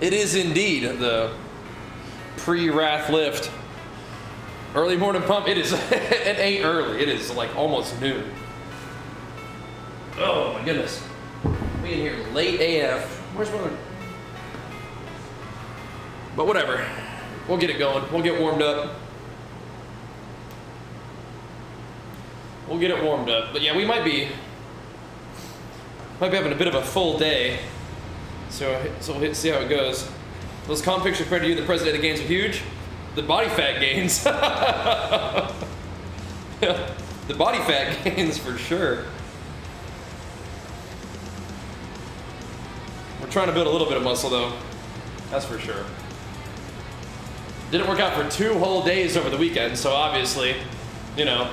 It is indeed the pre-Wrath lift. Early morning pump. It is. It ain't early. It is like almost noon. Oh my goodness. We in here late AF. Where's my... But whatever. We'll get it going. We'll get warmed up. We'll get it warmed up. But yeah, we might be having a bit of a full day. So we'll see how it goes. Those comp pictures compared to you, the president of the gains are huge. The body fat gains. Yeah, the body fat gains for sure. We're trying to build a little bit of muscle though. That's for sure. Didn't work out for 2 whole days over the weekend, so obviously, you know.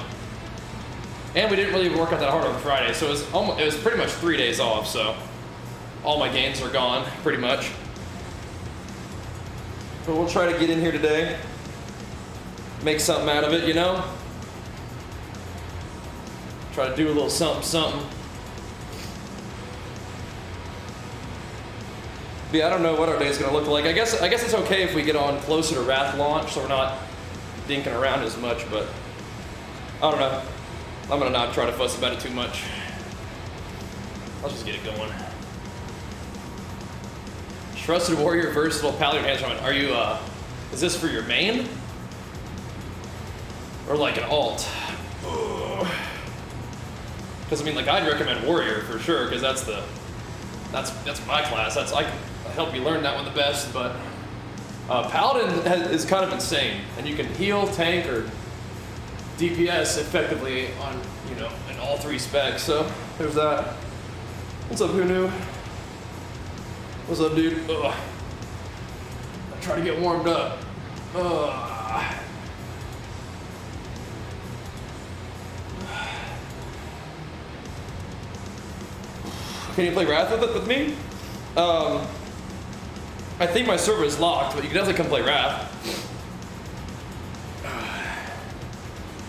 And we didn't really work out that hard on Friday, so it was pretty much 3 days off, so all my gains are gone, pretty much. But we'll try to get in here today, make something out of it, you know? Try to do a little something. But yeah, I don't know what our day's gonna look like. I guess it's okay if we get on closer to Wrath launch, so we're not dinking around as much, but I don't know. I'm gonna not try to fuss about it too much. I'll just get it going. Trusted warrior, versatile, paladin, hands on. Are you, is this for your main? Or like an alt? Because I mean, like, I'd recommend warrior for sure, because that's my class. I can help you learn that one the best, but paladin is kind of insane, and you can heal, tank, or DPS effectively on, you know, in all 3 specs. So there's that. What's up, who knew? What's up, dude? Ugh. I'm trying to get warmed up. Ugh. Can you play Wrath with me? I think my server is locked, but you can definitely come play Wrath.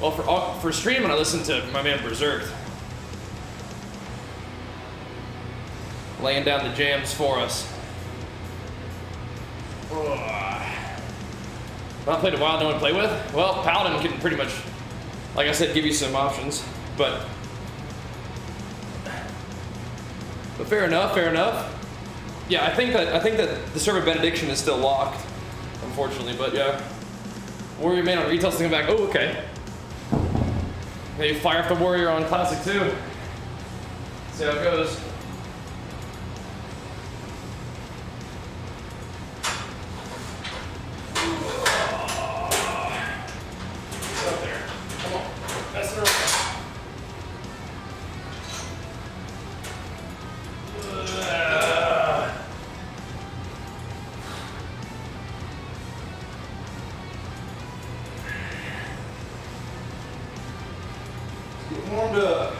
Well, for streaming, I listen to my man Berserk laying down the jams for us. Not played a while, no one to play with? Well, Paladin can pretty much, like I said, give you some options, but fair enough. Yeah, I think that the server benediction is still locked, unfortunately, but yeah. Warrior main on retail's coming back. Oh, okay. Maybe fire up the warrior on classic too. See how it goes. Up there. Come on. Mess it around. Warmed up.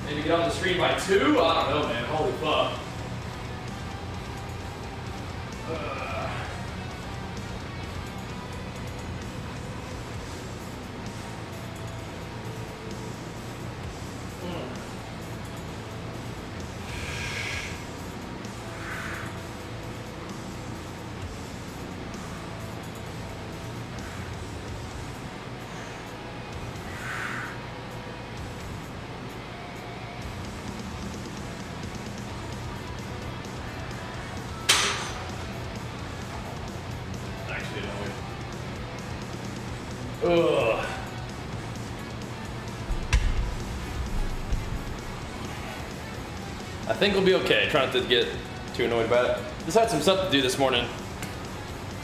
Maybe get on the stream by 2? I don't know, man. Holy fuck. Ugh. I think we'll be okay. Try not to get too annoyed about it. Just had some stuff to do this morning.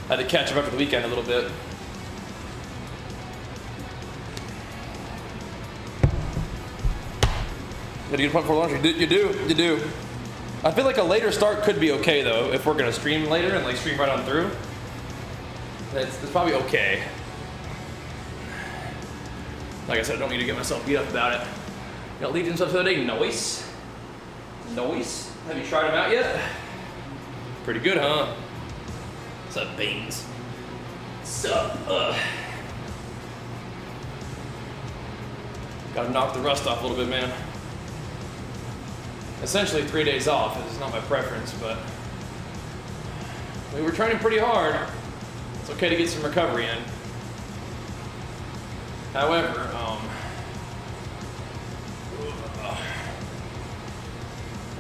Had to catch up after the weekend a little bit. Did you get a pump for launch? You do. I feel like a later start could be okay though, if we're gonna stream later and like stream right on through. It's probably okay. Like I said, I don't need to get myself beat up about it. Got Legion stuff the other day. Noise. Have you tried them out yet? Pretty good, huh? What's up, Beans? Sup? Gotta knock the rust off a little bit, man. Essentially 3 days off is not my preference, but We were training pretty hard. It's okay to get some recovery in. However, I'll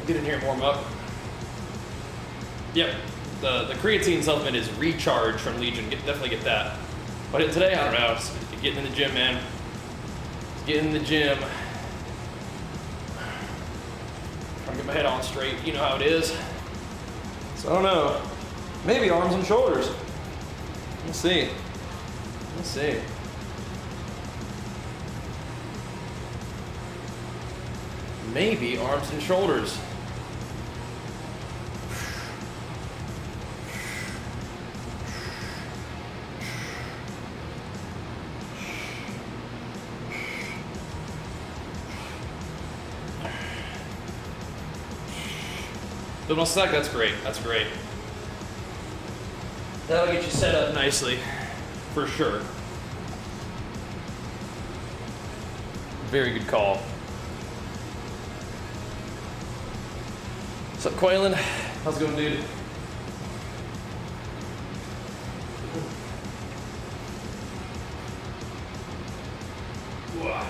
get in here and warm up. Yep, the creatine supplement is Recharge from Legion. Definitely get that. But today, I don't know, just getting in the gym, man. Just getting in the gym. Trying to get my head on straight. You know how it is. So I don't know. Maybe arms and shoulders. We'll see. We'll see. Maybe arms and shoulders. Little stack, that's great. That's great. That'll get you set up nicely, for sure. Very good call. What's up, Quaylen? How's it going, dude? Wow.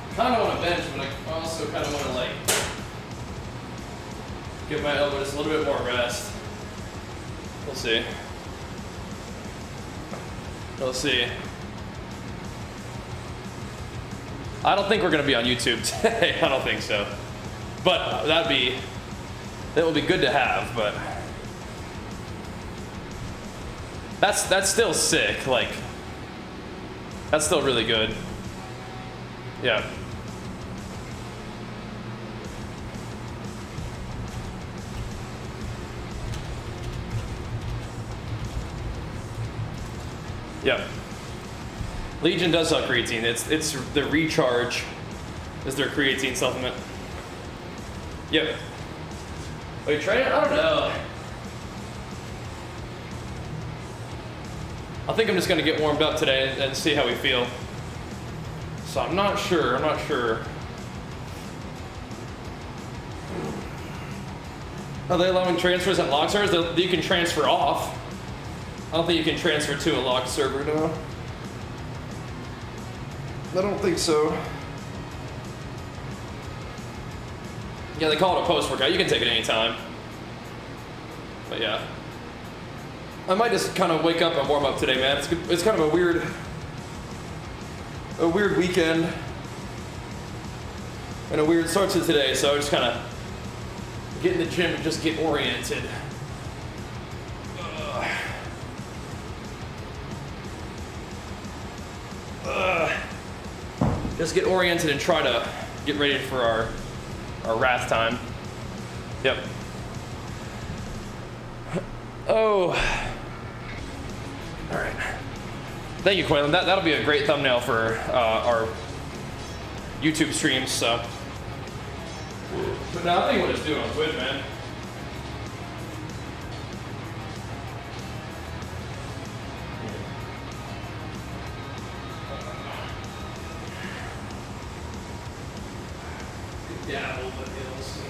I kind of want to bench, but I also kind of want to like give my elbow just a little bit more rest. We'll see. We'll see. I don't think we're going to be on YouTube today. I don't think so. But that would be good to have, but that's still sick. Like, that's still really good. Yeah. Yeah. Legion does sell creatine. It's the Recharge is their creatine supplement. Yep. Are you trying it? I don't know. I think I'm just gonna get warmed up today and see how we feel. So I'm not sure. Are they allowing transfers and lock servers? You can transfer off. I don't think you can transfer to a locked server, no. I don't think so. Yeah, they call it a post-workout. You can take it anytime. But yeah. I might just kind of wake up and warm up today, man. It's kind of a weird weekend. And a weird start to today, so I just kind of get in the gym and just get oriented. Just get oriented and try to get ready for our wrath time. Yep. Oh. All right. Thank you, Quaylen. That'll be a great thumbnail for our YouTube streams. So. But no, I think we'll just do it on Twitch, man. Yeah, a little bit. We'll see.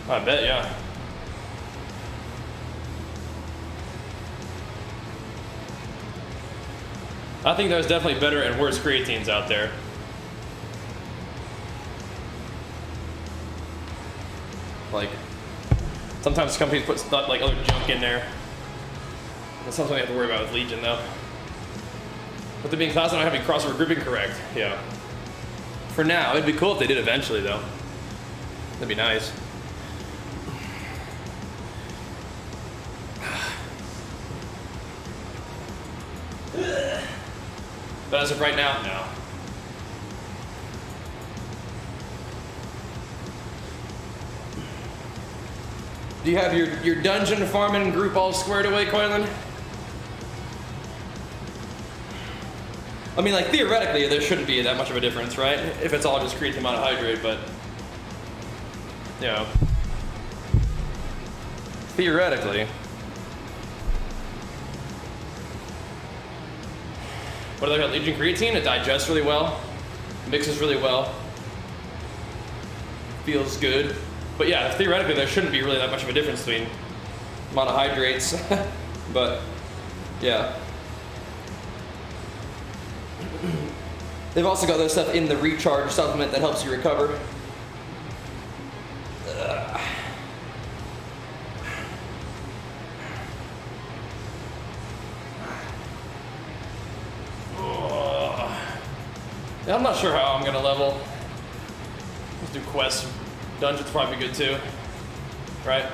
I bet, yeah. I think there's definitely better and worse creatines out there. Like, sometimes companies put stuff like other junk in there. That's something you have to worry about with Legion, though. With it being class, I don't have any crossover grouping correct. Yeah. For now, it'd be cool if they did eventually, though. That'd be nice. But as of right now, no. Do you have your dungeon farming group all squared away, Coilan? I mean, like, theoretically, there shouldn't be that much of a difference, right? If it's all just creatine monohydrate, but, you know, theoretically. What do they got? Legion creatine? It digests really well, mixes really well, feels good. But yeah, theoretically, there shouldn't be really that much of a difference between monohydrates. But yeah. They've also got their stuff in the recharge supplement that helps you recover. Yeah, I'm not sure how I'm gonna level. Let's do quests. Dungeons probably good too, right?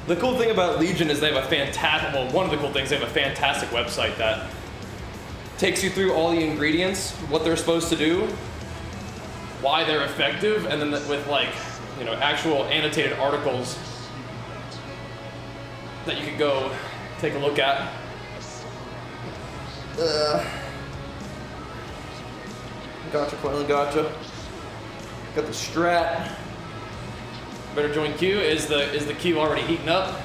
The cool thing about Legion is they have a fantastic, well, one of the cool things, they have a fantastic website that takes you through all the ingredients, what they're supposed to do, why they're effective, and then with, like, you know, actual annotated articles that you can go take a look at. Gotcha, finally gotcha. Got the strat. Better join queue. Is the queue already heating up?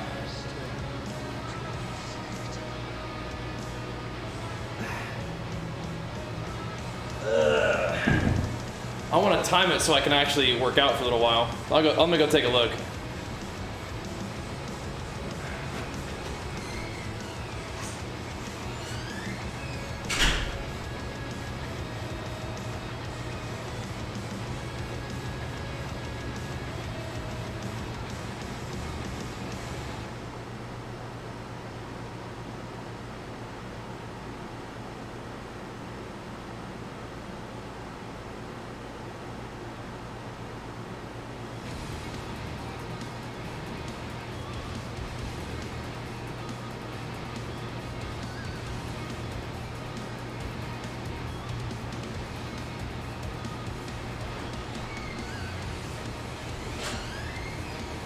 I want to time it so I can actually work out for a little while. I'm gonna go take a look.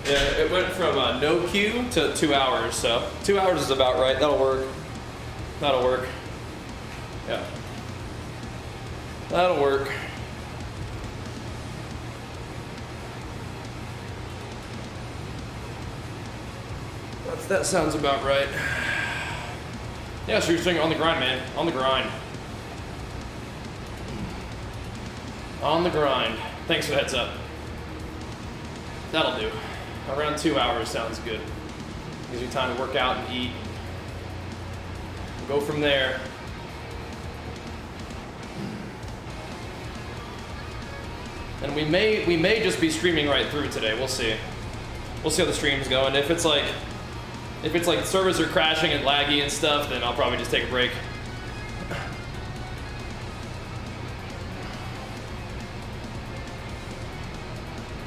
Yeah, it went from no queue to 2 hours, so 2 hours is about right. That'll work. That'll work. Yeah. That'll work. That sounds about right. Yeah, so you're saying on the grind, man. On the grind. On the grind. Thanks for the heads up. That'll do. Around 2 hours sounds good. Gives you time to work out and eat. We'll go from there. And we may just be streaming right through today. We'll see. We'll see how the stream's going. If it's like servers are crashing and laggy and stuff, then I'll probably just take a break.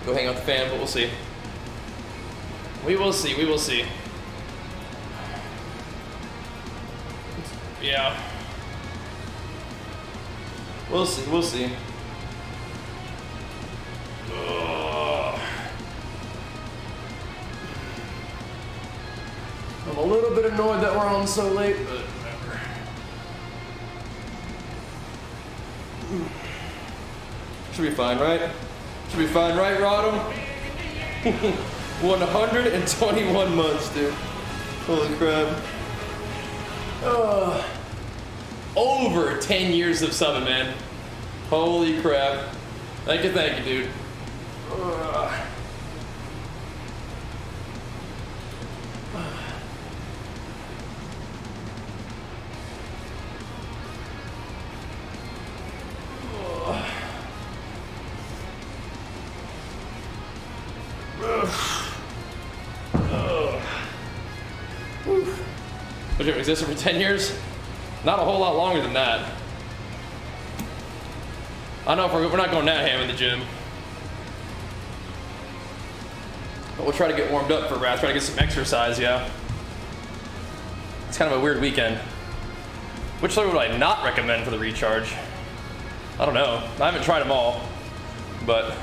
Go hang out with the fan, but we'll see. We will see, we will see. Yeah. We'll see, we'll see. Ugh. I'm a little bit annoyed that we're on so late, but whatever. Should be fine, right? Should be fine, right, Rodham? 121 months, dude. Holy crap. Over 10 years of subbing, man. Holy crap. Thank you, dude. Which have existed for 10 years? Not a whole lot longer than that. I know we're not going that ham in the gym. But we'll try to get warmed up for Wrath, try to get some exercise, yeah. It's kind of a weird weekend. Which flavor would I not recommend for the recharge? I don't know. I haven't tried them all, but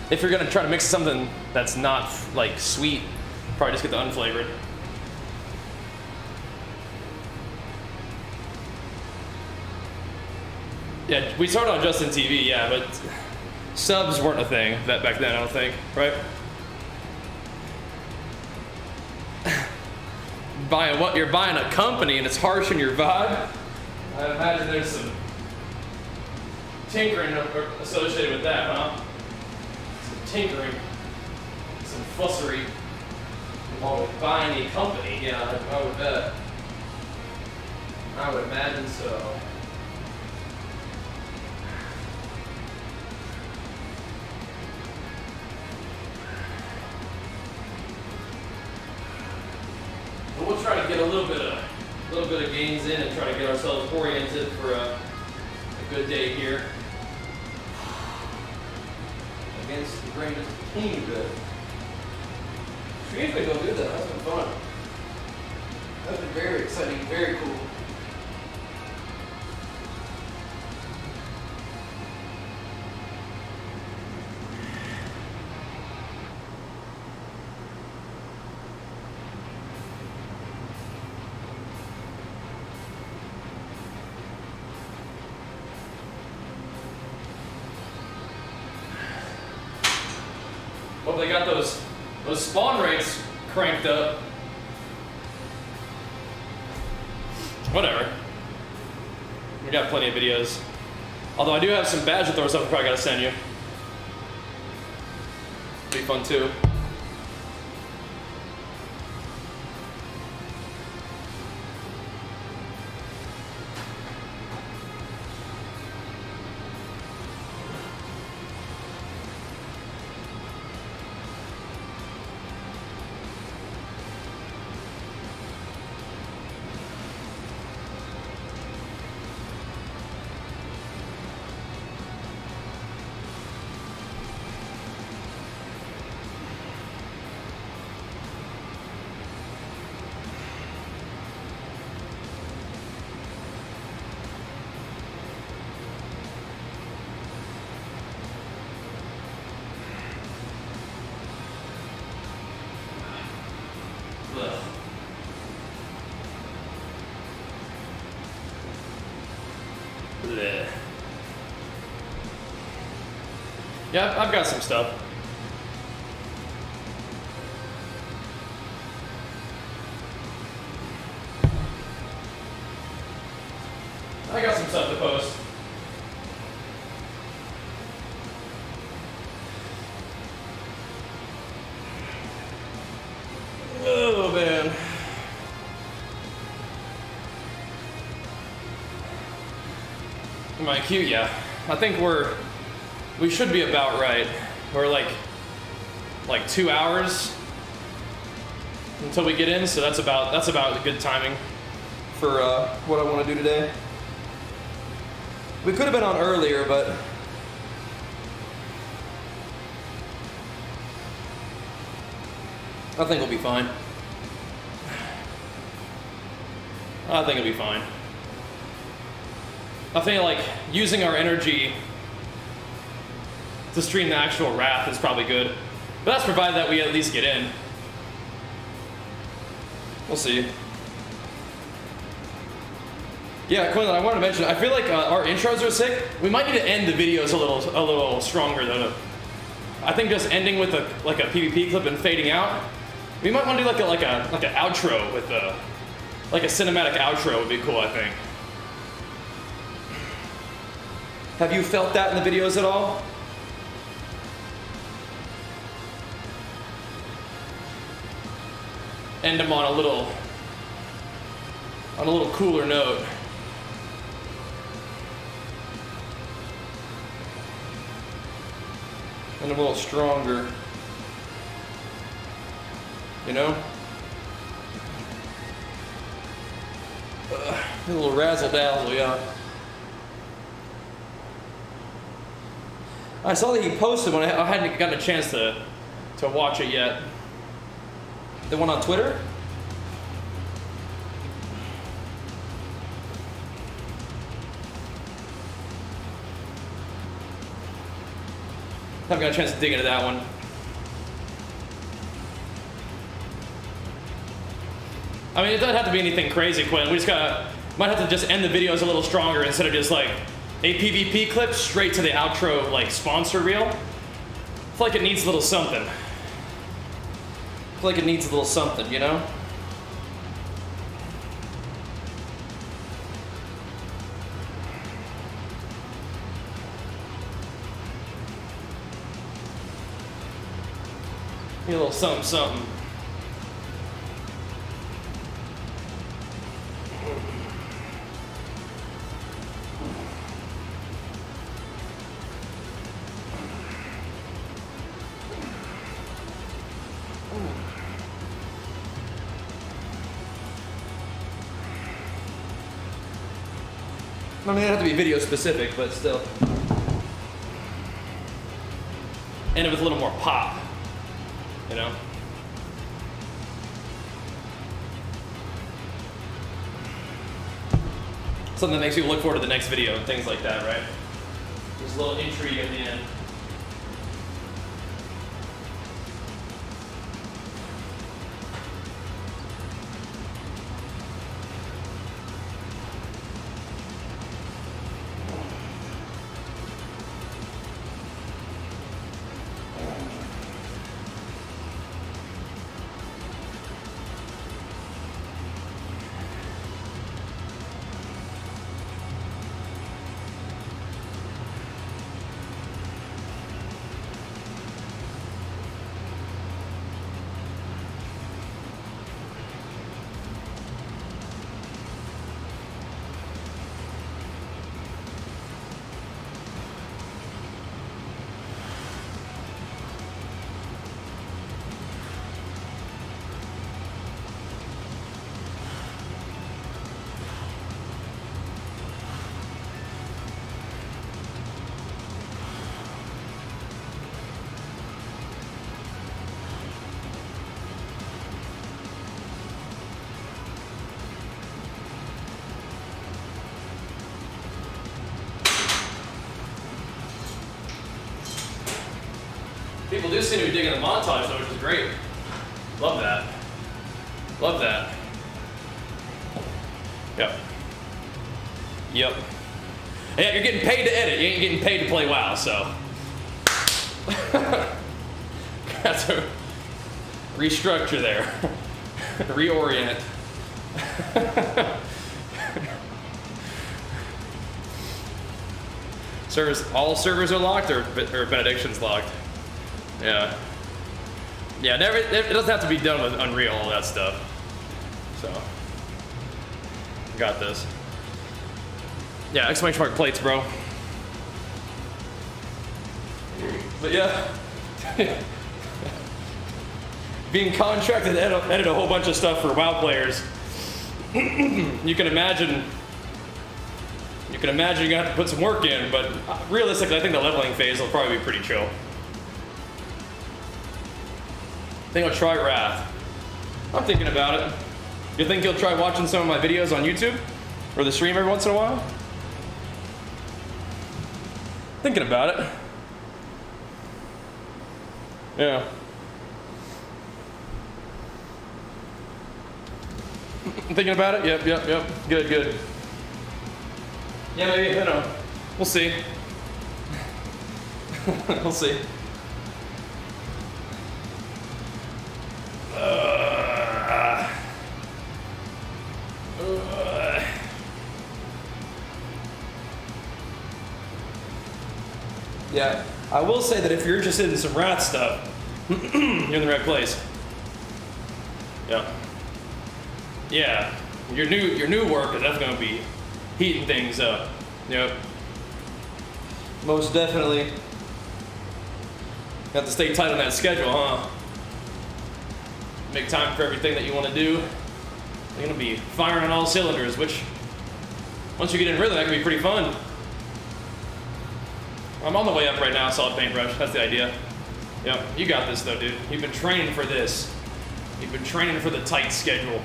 if you're gonna try to mix something that's not like sweet, probably just get the unflavored. Yeah, we started on Justin TV, yeah, but subs weren't a thing back then, I don't think, right? Buying what? You're buying a company and it's harsh in your vibe? I imagine there's some tinkering associated with that, huh? Some tinkering, some fussery involved with buying a company. Yeah, I would bet. I would imagine so. But we'll try to get a little bit of gains in and try to get ourselves oriented for a good day here. Against the grain just a teeny bit. We usually don't do that. That's been fun. That's been very exciting, very cool. Well, they got those spawn rates cranked up. Whatever. We got plenty of videos. Although I do have some badge throw stuff I probably gotta send you. Be fun too. Yeah, I've got some stuff. I got some stuff to post. Oh man. Am I cute? Yeah. I think we should be about right. We're like 2 hours until we get in, so that's about good timing for what I want to do today. We could have been on earlier, but I think we'll be fine. I think it'll be fine. I think like using our energy to stream the actual Wrath is probably good. But that's provided that we at least get in. We'll see. Yeah, Quinlan, I wanted to mention, I feel like our intros are sick. We might need to end the videos a little stronger though. I think just ending with a PvP clip and fading out. We might want to do like an outro with like a cinematic outro would be cool, I think. Have you felt that in the videos at all? End them on a little cooler note. And a little stronger. You know? A little razzle dazzle, yeah. I saw that he posted one. I hadn't gotten a chance to watch it yet. The one on Twitter? Haven't got a chance to dig into that one. I mean, it doesn't have to be anything crazy, Quinn. We just might have to just end the videos a little stronger instead of just like a PvP clip straight to the outro, like sponsor reel. I feel like it needs a little something. I feel like it needs a little something, you know? Need a little something, something. I mean, it doesn't have to be video specific, but still. And it was a little more pop, you know? Something that makes you look forward to the next video and things like that, right? Just a little intrigue at the end. People do seem to be digging the montage though, which is great. Love that. Love that. Yep. Yep. Yeah, you're getting paid to edit. You ain't getting paid to play WoW, so. Got to restructure there. Reorient. All servers are locked or Benediction's locked? Yeah. Yeah, it doesn't have to be done with Unreal, all that stuff. So, got this. Yeah, exclamation mark plates, bro. But yeah. Being contracted to edit a whole bunch of stuff for WoW players, you can imagine you're gonna have to put some work in, but realistically, I think the leveling phase will probably be pretty chill. I think I'll try Wrath. I'm thinking about it. You think you'll try watching some of my videos on YouTube? Or the stream every once in a while? Thinking about it. Yeah. Thinking about it? Yep. Good. Yeah, maybe, I don't know. We'll see. We'll see. Yeah, I will say that if you're interested in some rat stuff, you're in the right place. Yeah. Yeah, your new work is definitely gonna be heating things up. Yep. Most definitely. Have to stay tight on that schedule, huh? Make time for everything that you want to do. You're gonna be firing on all cylinders, which once you get in rhythm, that can be pretty fun. I'm on the way up right now, solid paintbrush. That's the idea. Yep, you got this though, dude. You've been training for this. You've been training for the tight schedule.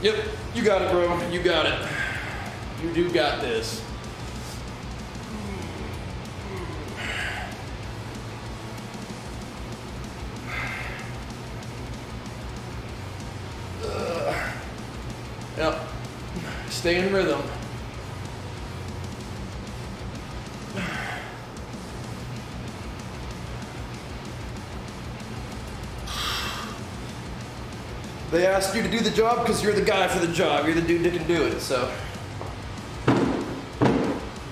Yep, you got it, bro. You got it. You do got this. Yep. Stay in rhythm. They asked you to do the job because you're the guy for the job. You're the dude that can do it, so. You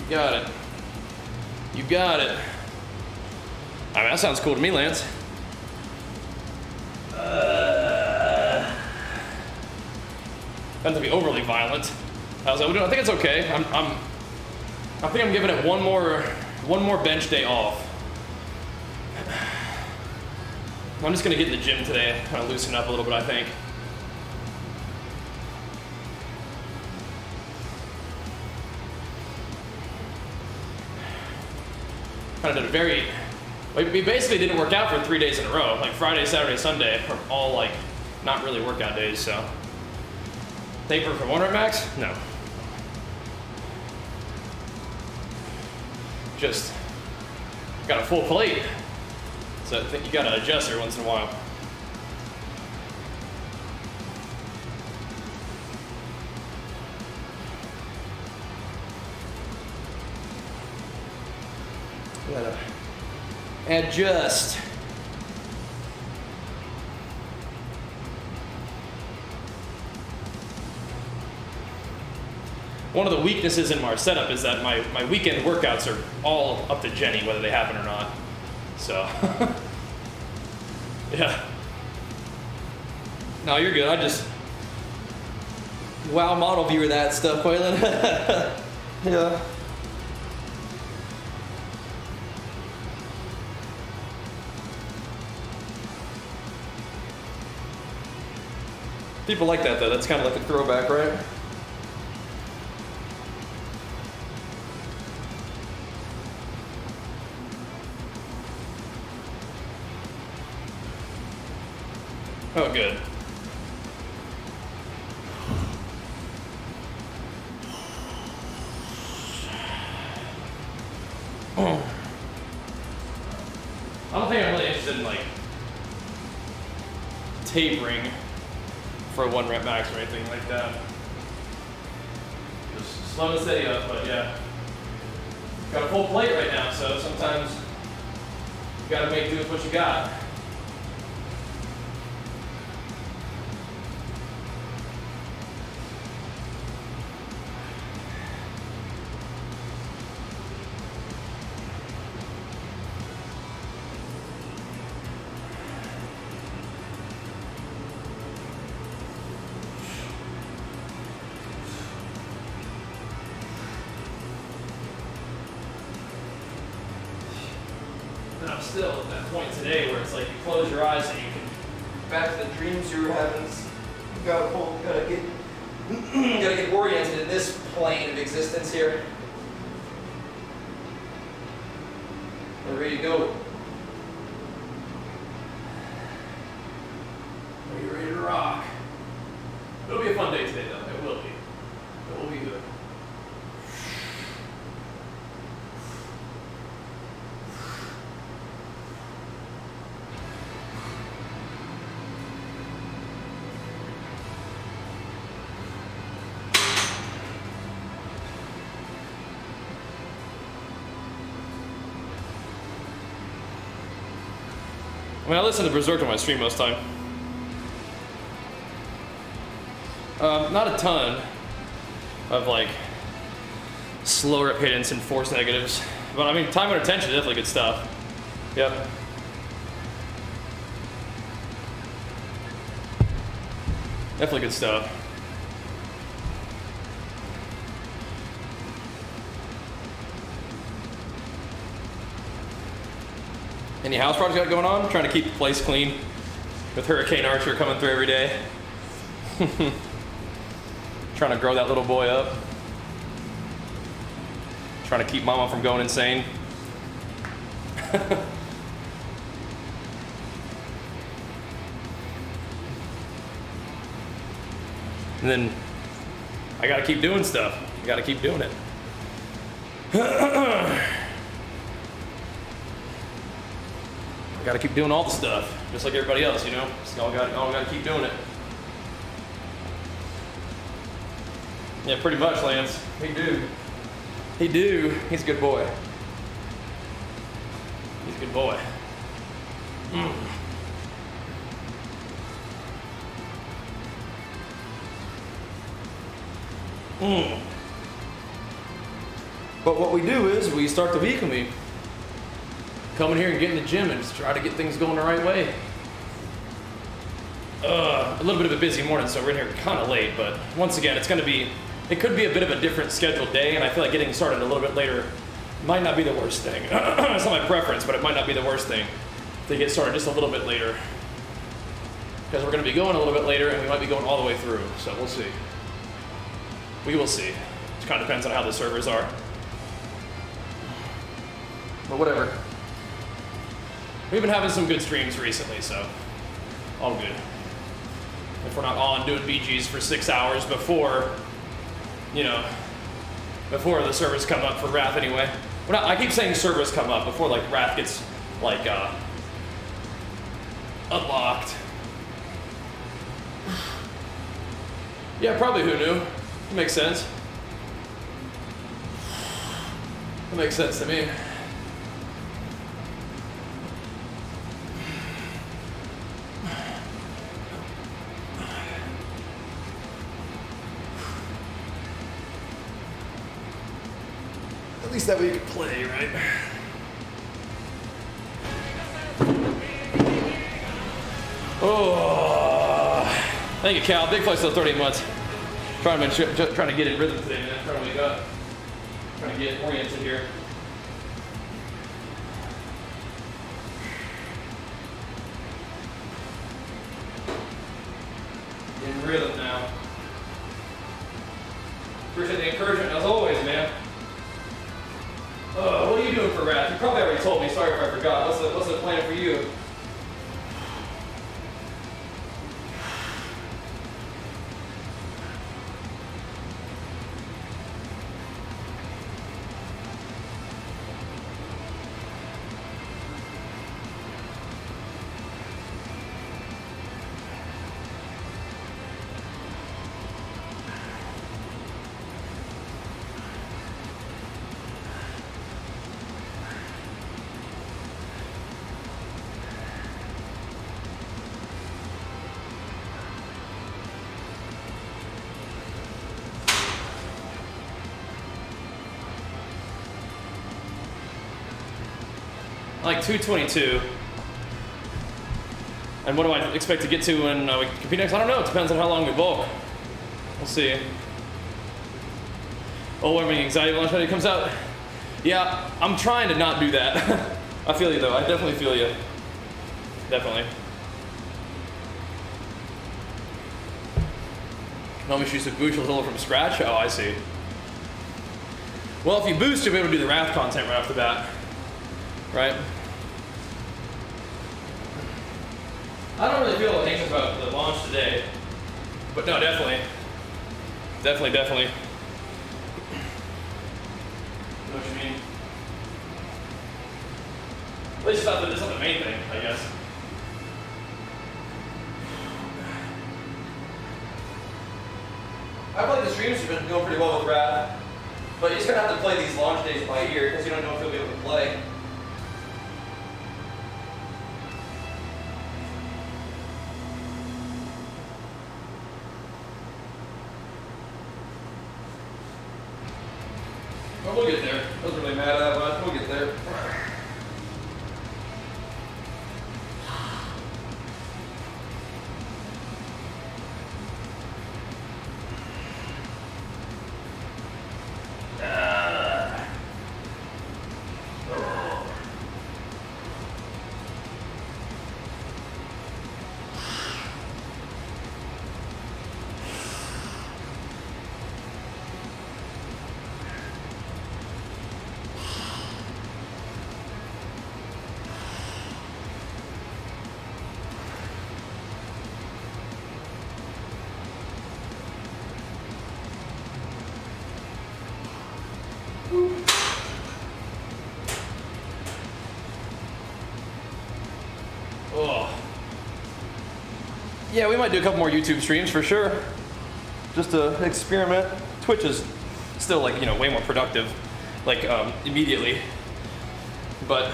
got it. You got it. I mean, that sounds cool to me, Lance. Not to be overly violent. How's that doing? I think it's okay. I think I'm giving it one more bench day off. I'm just gonna get in the gym today, kind of loosen up a little bit, I think. Kind of did we basically didn't work out for 3 days in a row. Like Friday, Saturday, Sunday are all like not really workout days, so. Taper for 1 rep max? No. Just got a full plate. So I think you gotta adjust every once in a while. Gotta adjust. One of the weaknesses in our setup is that my weekend workouts are all up to Jenny, whether they happen or not. So, yeah. No, you're good. I just, wow, model viewer that stuff, Quaylen. Yeah. People like that though. That's kind of like a throwback, right? Oh, good. I don't think I'm really interested in like tapering for a 1 rep max or anything like that. Just slow and steady up, but yeah. Got a full plate right now, so sometimes you gotta make do with what you got. And I'm still at that point today where it's like you close your eyes and you can back to the dreams you were having. You gotta get oriented in this plane of existence here. We're ready to go. Are you ready to rock? It'll be a fun day today, though. It will be. It will be good. I mean, I listen to Berserk on my stream most time. Not a ton of like slower at cadence and force negatives. But I mean, time under tension is definitely good stuff. Yep. Definitely good stuff. Any house projects you got going on? Trying to keep the place clean with Hurricane Archer coming through every day. Trying to grow that little boy up. Trying to keep mama from going insane. And then I gotta keep doing stuff. I gotta keep doing it. I gotta keep doing all the stuff, just like everybody else, you know? Just all gotta keep doing it. Yeah, pretty much, Lance. He do. He do. He's a good boy. He's a good boy. But what we do is we start the week and we come in here and get in the gym and just try to get things going the right way. A little bit of a busy morning, so we're in here kind of late, but once again, it could be a bit of a different scheduled day, and I feel like getting started a little bit later might not be the worst thing. It's not my preference, but it might not be the worst thing to get started just a little bit later. Because we're going to be going a little bit later, and we might be going all the way through, so we'll see. We will see. It kind of depends on how the servers are. But whatever. We've been having some good streams recently, so all good. If we're not on doing BGs for 6 hours before, before the servers come up for Wrath anyway. I keep saying servers come up before like Wrath gets like unlocked. Yeah, probably who knew. It makes sense. It makes sense to me. At least that way you can play, right? Oh, thank you, Cal. Big flight still 38 months. Trying to get in rhythm today, man. Trying to wake up. Trying to get oriented here. In rhythm now. Appreciate the encouragement as always, man. What are you doing for Wrath? You probably already told me. Sorry if I forgot. What's the plan for you? Like 222. And what do I expect to get to when we compete next? I don't know. It depends on how long we bulk. We'll see. Overwhelming anxiety when it comes out. Yeah, I'm trying to not do that. I feel you though. I definitely feel you. Definitely. No, we should use a boost from scratch. Oh, I see. Well, if you boost, you'll be able to do the Wrath content right off the bat. Right? I don't really feel anxious about the launch today, but no, definitely. Definitely. I know what you mean. At least not that this is the main thing, I guess. I feel like the streams have been going pretty well with Wrath, but you just gotta have to play these launch days by ear because you don't know if you'll be able to play. But we'll get there. I wasn't really mad at that much. We'll get there. Oh. Yeah, we might do a couple more YouTube streams for sure. Just to experiment. Twitch is still like, you know, way more productive, like immediately. But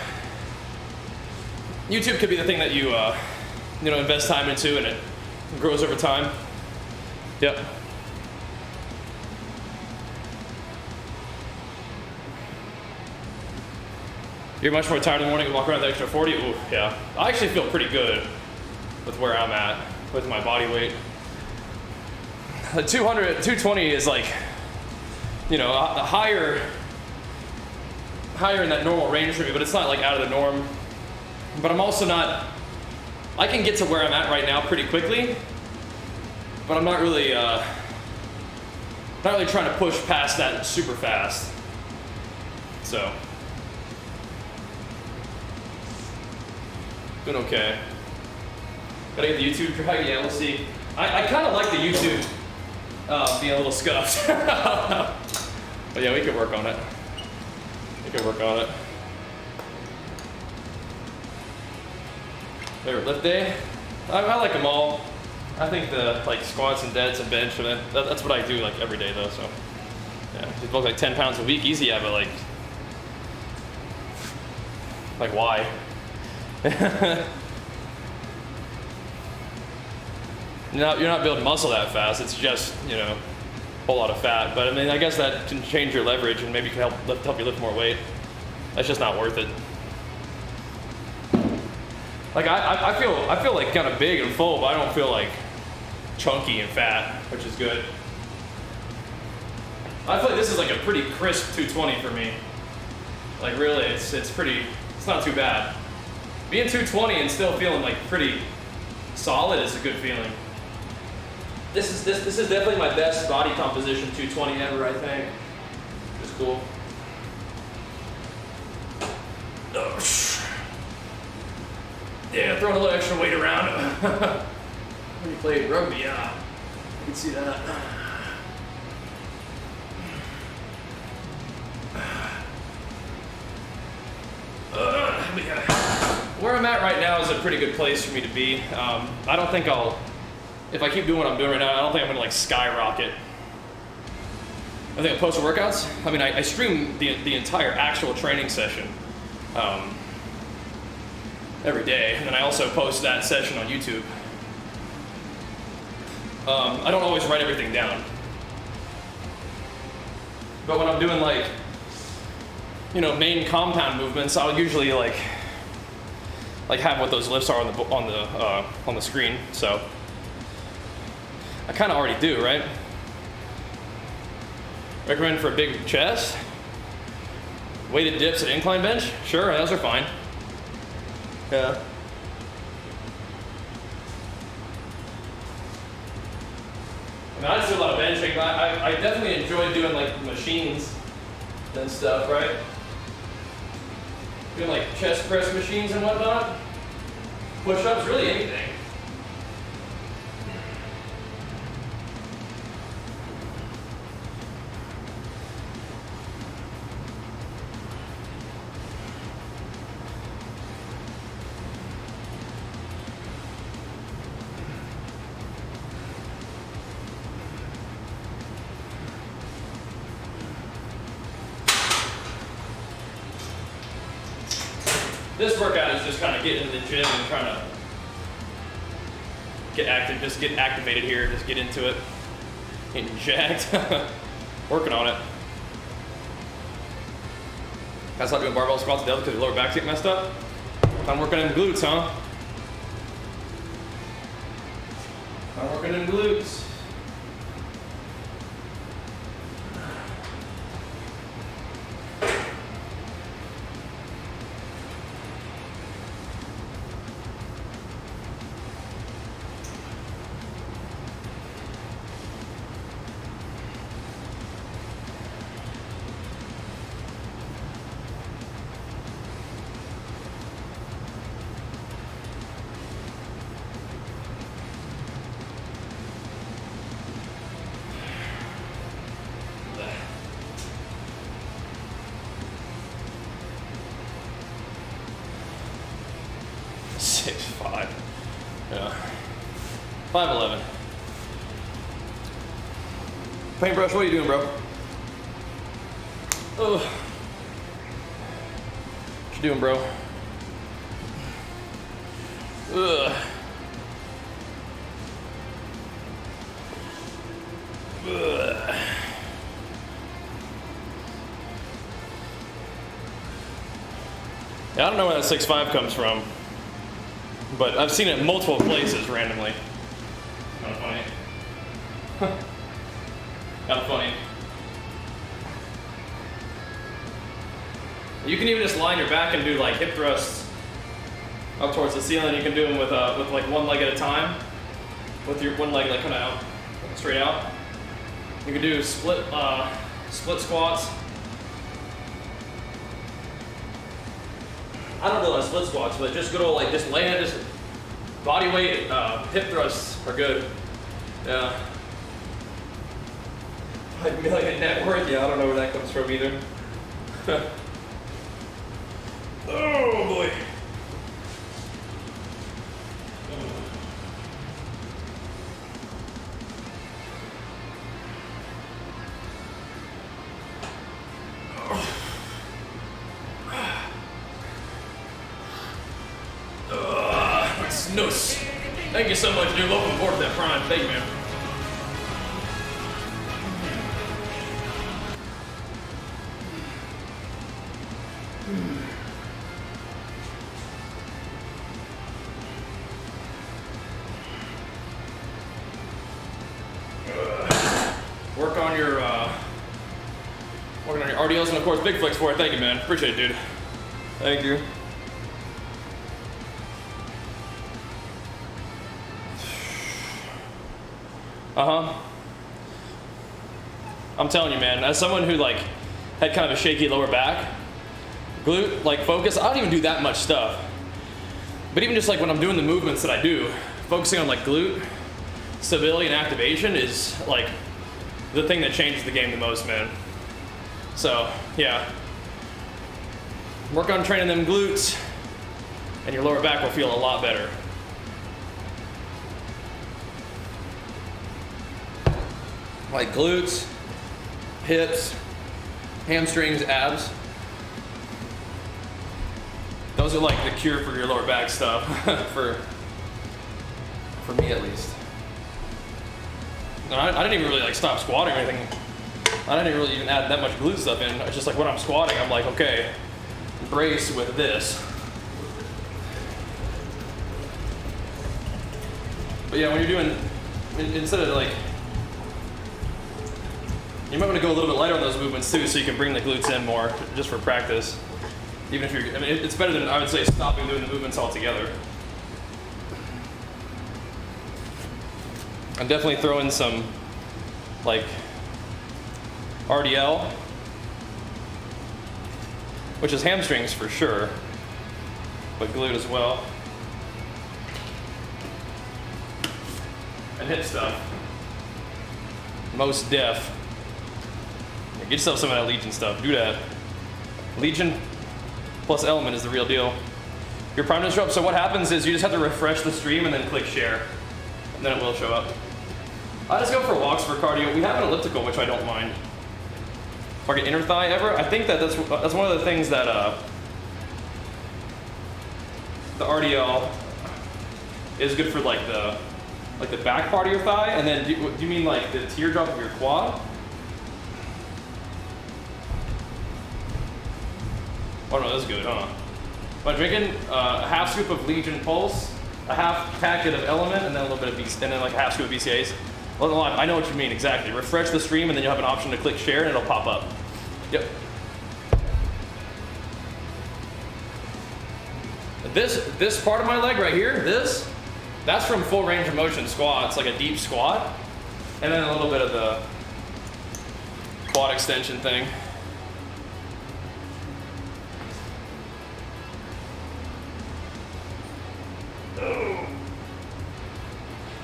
YouTube could be the thing that you, you know, invest time into and it grows over time. Yep. You're much more tired in the morning and walk around the extra 40? Ooh, yeah. I actually feel pretty good with where I'm at with my body weight. 220 is like, you know, higher in that normal range for me, but it's not like out of the norm. But I'm also not, I can get to where I'm at right now pretty quickly, but I'm not really trying to push past that super fast. So. Doing okay. Gotta get the YouTube drag? Yeah, we'll see. I kind of like the YouTube being a little scuffed. But yeah, we could work on it. We could work on it. Favorite lift day? I like them all. I think the like squats and deads and bench, and that's what I do like every day though, so. Yeah, if you bulk like 10 pounds a week, easy, yeah, but like why? You're not building muscle that fast. It's just, you know, a whole lot of fat. But I mean, I guess that can change your leverage and maybe can help you lift more weight. That's just not worth it. Like I feel like kind of big and full, but I don't feel like chunky and fat, which is good. I feel like this is like a pretty crisp 220 for me. Like really, it's not too bad. Being 220 and still feeling like pretty solid is a good feeling. This is definitely my best body composition 220 ever, I think. It's cool. Yeah, throwing a little extra weight around. When you played rugby, yeah, you can see that. Where I'm at right now is a pretty good place for me to be. I don't think if I keep doing what I'm doing right now, I don't think I'm gonna like skyrocket. I think I'll post the workouts. I mean, I stream the entire actual training session every day, and then I also post that session on YouTube. I don't always write everything down. But when I'm doing like, you know, main compound movements, I'll usually like have what those lifts are on the screen. So I kind of already do, right? Recommend for a big chest? Weighted dips and incline bench? Sure, those are fine. Yeah. I mean, I just do a lot of benching. I definitely enjoy doing like machines and stuff, right? Doing like chest press machines and whatnot. Push-ups, really anything. This workout is just kind of getting into the gym and trying to get active, just get activated here, just get into it, getting jacked, working on it. Guys not doing barbell squats daily because your lower back's getting messed up? Time working them glutes, huh? Time working them glutes. Yeah. 5'11". Paintbrush, what are you doing, bro? Ugh. What you doing, bro? Ugh. Ugh. Yeah, I don't know where that 6'5" comes from, but I've seen it in multiple places randomly. Kind of funny. Kind of funny. You can even just lie on your back and do like hip thrusts up towards the ceiling. You can do them with like one leg at a time, with your one leg like kind of out, straight out. You can do split squats. I don't know about split squats, but just good old like just land, just body weight hip thrusts are good. Yeah. 5 million net worth. Yeah, I don't know where that comes from either. Oh boy. Nuss. Thank you so much, dude. Welcome aboard that prime. Thank you, man. Working on your RDLs and of course big flex for it. Thank you, man. Appreciate it, dude. Thank you. I'm telling you, man, as someone who like had kind of a shaky lower back, glute, like focus, I don't even do that much stuff. But even just like when I'm doing the movements that I do, focusing on like glute stability and activation is like the thing that changes the game the most, man. So yeah, work on training them glutes and your lower back will feel a lot better. Like glutes, hips, hamstrings, abs. Those are like the cure for your lower back stuff, for me at least. No, I didn't even really like stop squatting or anything. I didn't really even add that much glute stuff in. It's just like when I'm squatting, I'm like, okay, brace with this. But yeah, when you're doing, instead of like, you might want to go a little bit lighter on those movements too, so you can bring the glutes in more, just for practice. Even if you're, I mean, it's better than, I would say, stopping doing the movements altogether. I'm definitely throwing some, like, RDL, which is hamstrings for sure, but glute as well. And hip stuff. Most def. Get yourself some of that Legion stuff. Do that. Legion plus Element is the real deal. Your prime didn't show up, so what happens is you just have to refresh the stream and then click share. And then it will show up. I just go for walks for cardio. We have an elliptical, which I don't mind. Target inner thigh ever? I think that's one of the things that the RDL is good for, like the back part of your thigh. And then do you mean like the teardrop of your quad? Oh no, this is good, huh? By drinking a half scoop of Legion Pulse, a half packet of Element, and then a little bit of and then like a half scoop of BCAAs. Well, I know what you mean exactly. Refresh the stream, and then you'll have an option to click share, and it'll pop up. Yep. This part of my leg right here, that's from full range of motion squats, like a deep squat, and then a little bit of the quad extension thing. Oh.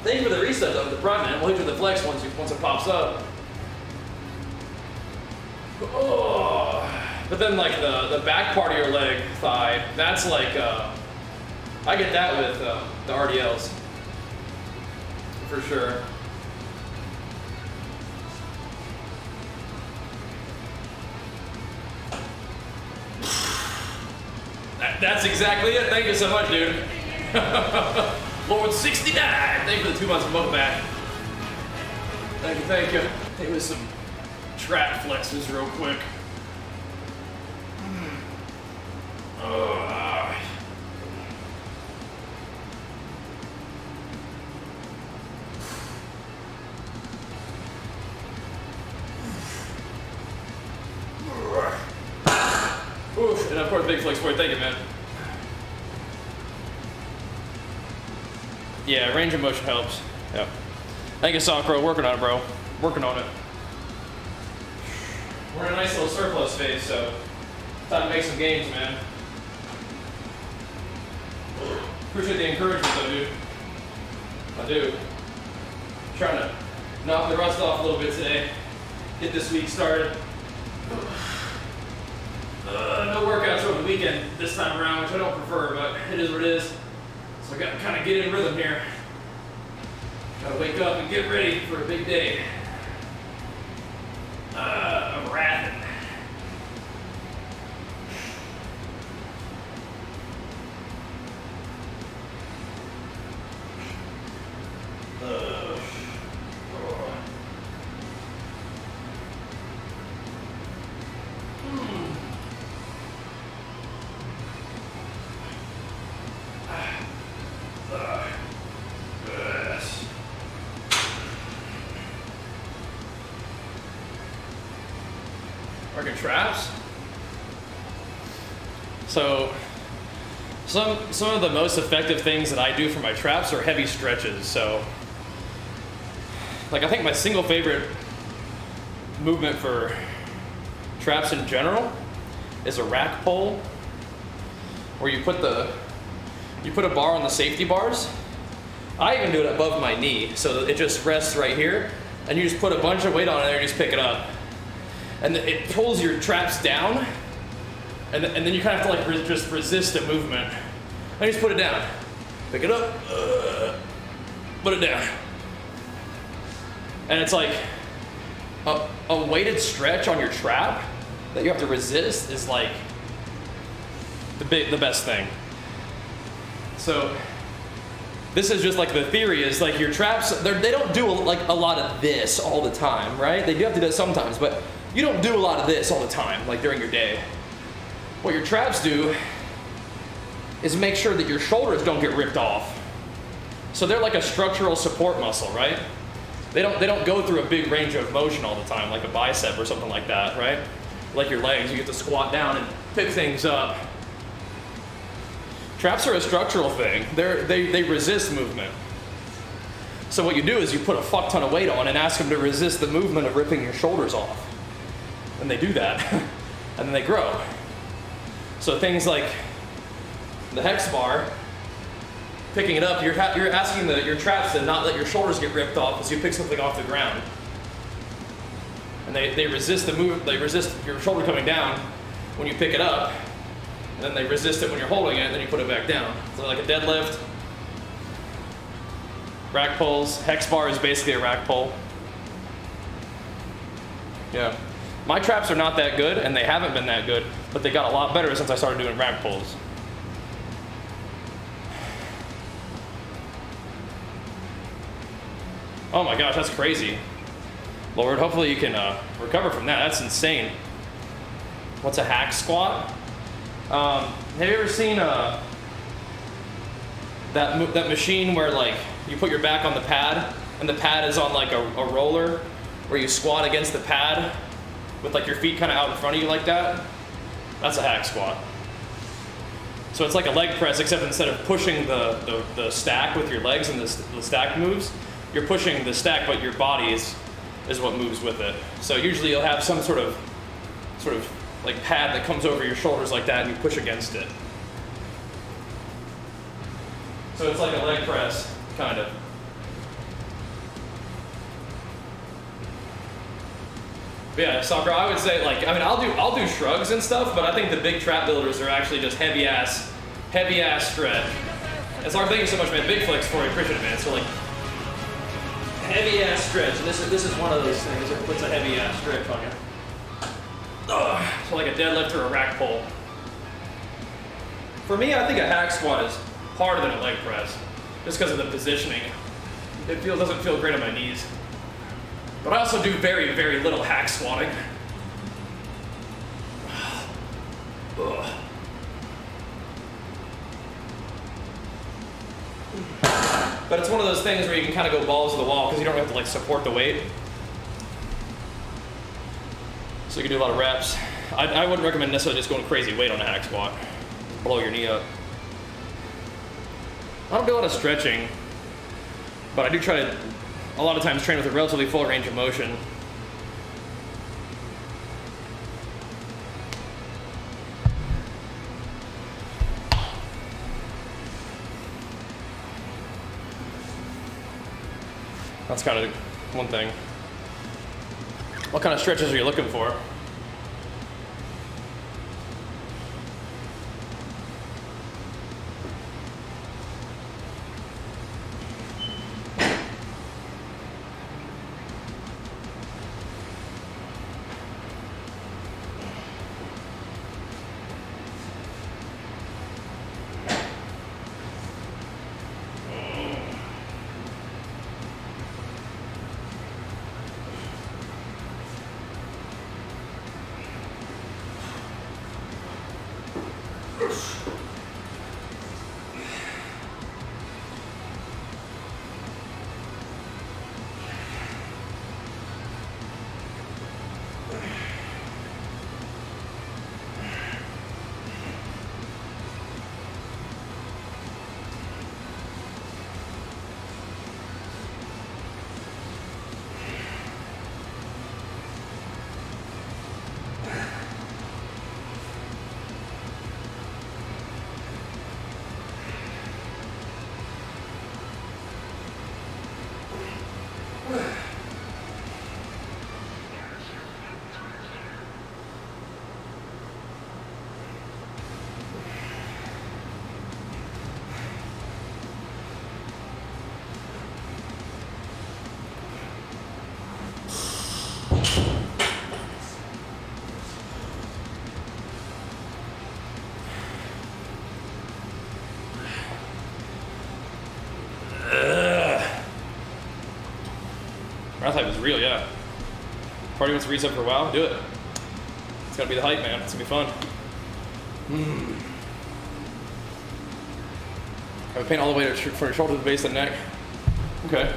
Thank you for the reset though, the front man. We'll hit you with the flex once it pops up. Oh. But then like the back part of your leg, thigh, that's like, I get that with the RDLs, for sure. That's exactly it. Thank you so much, dude. Lord 69. Thank you for the 2 months of welcome back. Thank you, thank you. It was some trap flexes real quick. Oof, and of course, big flex for it. Thank you, man. Yeah, range of motion helps. Yep. Thank you, Sock Bro. Working on it, bro. Working on it. We're in a nice little surplus phase, so time to make some gains, man. Appreciate the encouragement, though, dude. I do. Trying to knock the rust off a little bit today. Get this week started. No workouts over the weekend this time around, which I don't prefer, but it is what it is. So I gotta kind of get in rhythm here. Gotta wake up and get ready for a big day. I'm wrathing. Working traps. So some of the most effective things that I do for my traps are heavy stretches. So like I think my single favorite movement for traps in general is a rack pull, where you put a bar on the safety bars. I even do it above my knee, so that it just rests right here, and you just put a bunch of weight on it and you just pick it up. And it pulls your traps down, and then you kind of have to like just resist the movement. And you just put it down. Pick it up, put it down. And it's like a weighted stretch on your trap that you have to resist is like the best thing. So this is just like the theory is like your traps, they don't do like a lot of this all the time, right? They do have to do it sometimes, but you don't do a lot of this all the time, like during your day. What your traps do is make sure that your shoulders don't get ripped off. So they're like a structural support muscle, right? They don't go through a big range of motion all the time, like a bicep or something like that, right? Like your legs, you get to squat down and pick things up. Traps are a structural thing. They resist movement. So what you do is you put a fuck ton of weight on and ask them to resist the movement of ripping your shoulders off. And they do that, and then they grow. So things like the hex bar, picking it up, you're asking your traps to not let your shoulders get ripped off as you pick something off the ground. And they resist the move, they resist your shoulder coming down when you pick it up, and then they resist it when you're holding it, and then you put it back down. So like a deadlift, rack pulls, hex bar is basically a rack pull. Yeah. My traps are not that good, and they haven't been that good, but they got a lot better since I started doing rack pulls. Oh my gosh, that's crazy. Lord, hopefully you can recover from that. That's insane. What's a hack squat? Have you ever seen that machine where like you put your back on the pad and the pad is on like a roller where you squat against the pad with like your feet kind of out in front of you like that? That's a hack squat. So it's like a leg press, except instead of pushing the stack with your legs and the stack moves, you're pushing the stack, but your body is what moves with it. So usually you'll have some sort of like pad that comes over your shoulders like that and you push against it. So it's like a leg press, kind of. But yeah, soccer, I would say like, I mean, I'll do shrugs and stuff, but I think the big trap builders are actually just heavy ass stretch. And so thank you so much, man. Big flex for you, appreciate it, man. So like, heavy ass stretch, and this is one of those things that puts a heavy ass stretch on you. So like a deadlift or a rack pull. For me, I think a hack squat is harder than a leg press, just because of the positioning. It doesn't feel great on my knees. But I also do very, very little hack squatting. Ugh. But it's one of those things where you can kind of go balls to the wall because you don't have to like support the weight. So you can do a lot of reps. I wouldn't recommend necessarily just going crazy weight on a hack squat. Blow your knee up. I don't do a lot of stretching, but I do try to a lot of times train with a relatively full range of motion. That's kind of one thing. What kind of stretches are you looking for? Mouth hype is real, yeah. Party wants to reset for a while, do it. It's gotta be the hype, man. It's gonna be fun. Have a pain all the way from your shoulder to the base of the neck. Okay.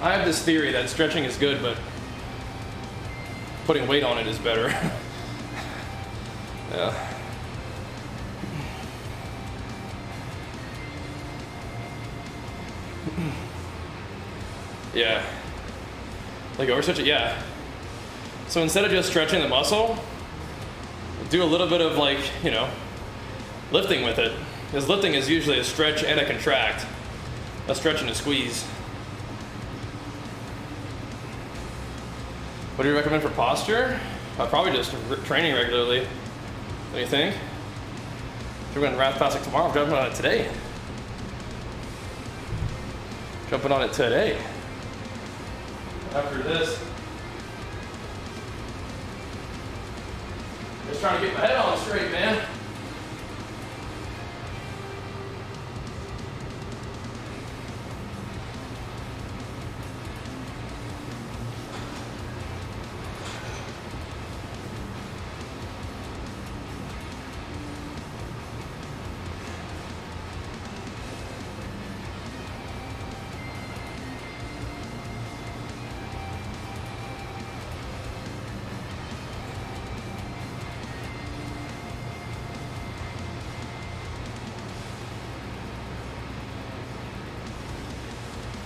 I have this theory that stretching is good, but putting weight on it is better. Yeah. Yeah. Like overstretch it, yeah. So instead of just stretching the muscle, do a little bit of like, you know, lifting with it. Because lifting is usually a stretch and a contract. A stretch and a squeeze. What do you recommend for posture? Probably just training regularly. What do you think? We're going to Wrath Classic tomorrow. I'm jumping on it today. Jumping on it today. After this. Just trying to get my head on straight, man.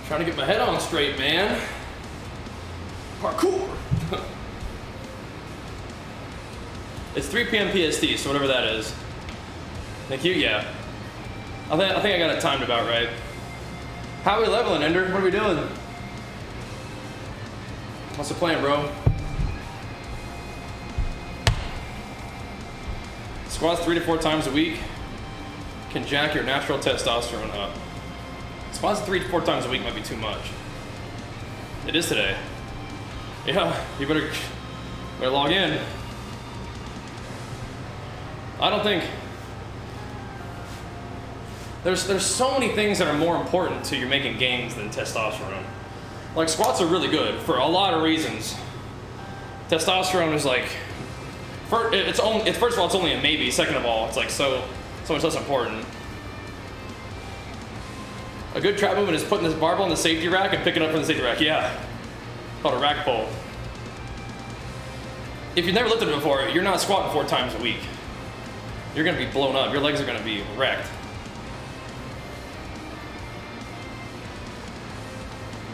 Trying to get my head on straight, man. Parkour. It's 3 p.m. PST, so whatever that is. Thank you, yeah. I think I got it timed about right. How are we leveling, Ender? What are we doing? What's the plan, bro? Squats 3 to 4 times a week can jack your natural testosterone up. Squats 3 to 4 times a week might be too much. It is today. Yeah, you better log in. I don't think there's so many things that are more important to you making gains than testosterone. Like squats are really good for a lot of reasons. Testosterone is like, first of all, it's only a maybe. Second of all, it's like so much less important. A good trap movement is putting this barbell in the safety rack and picking it up from the safety rack. Yeah, called a rack pull. If you've never lifted it before, you're not squatting 4 times a week. You're gonna be blown up. Your legs are gonna be wrecked.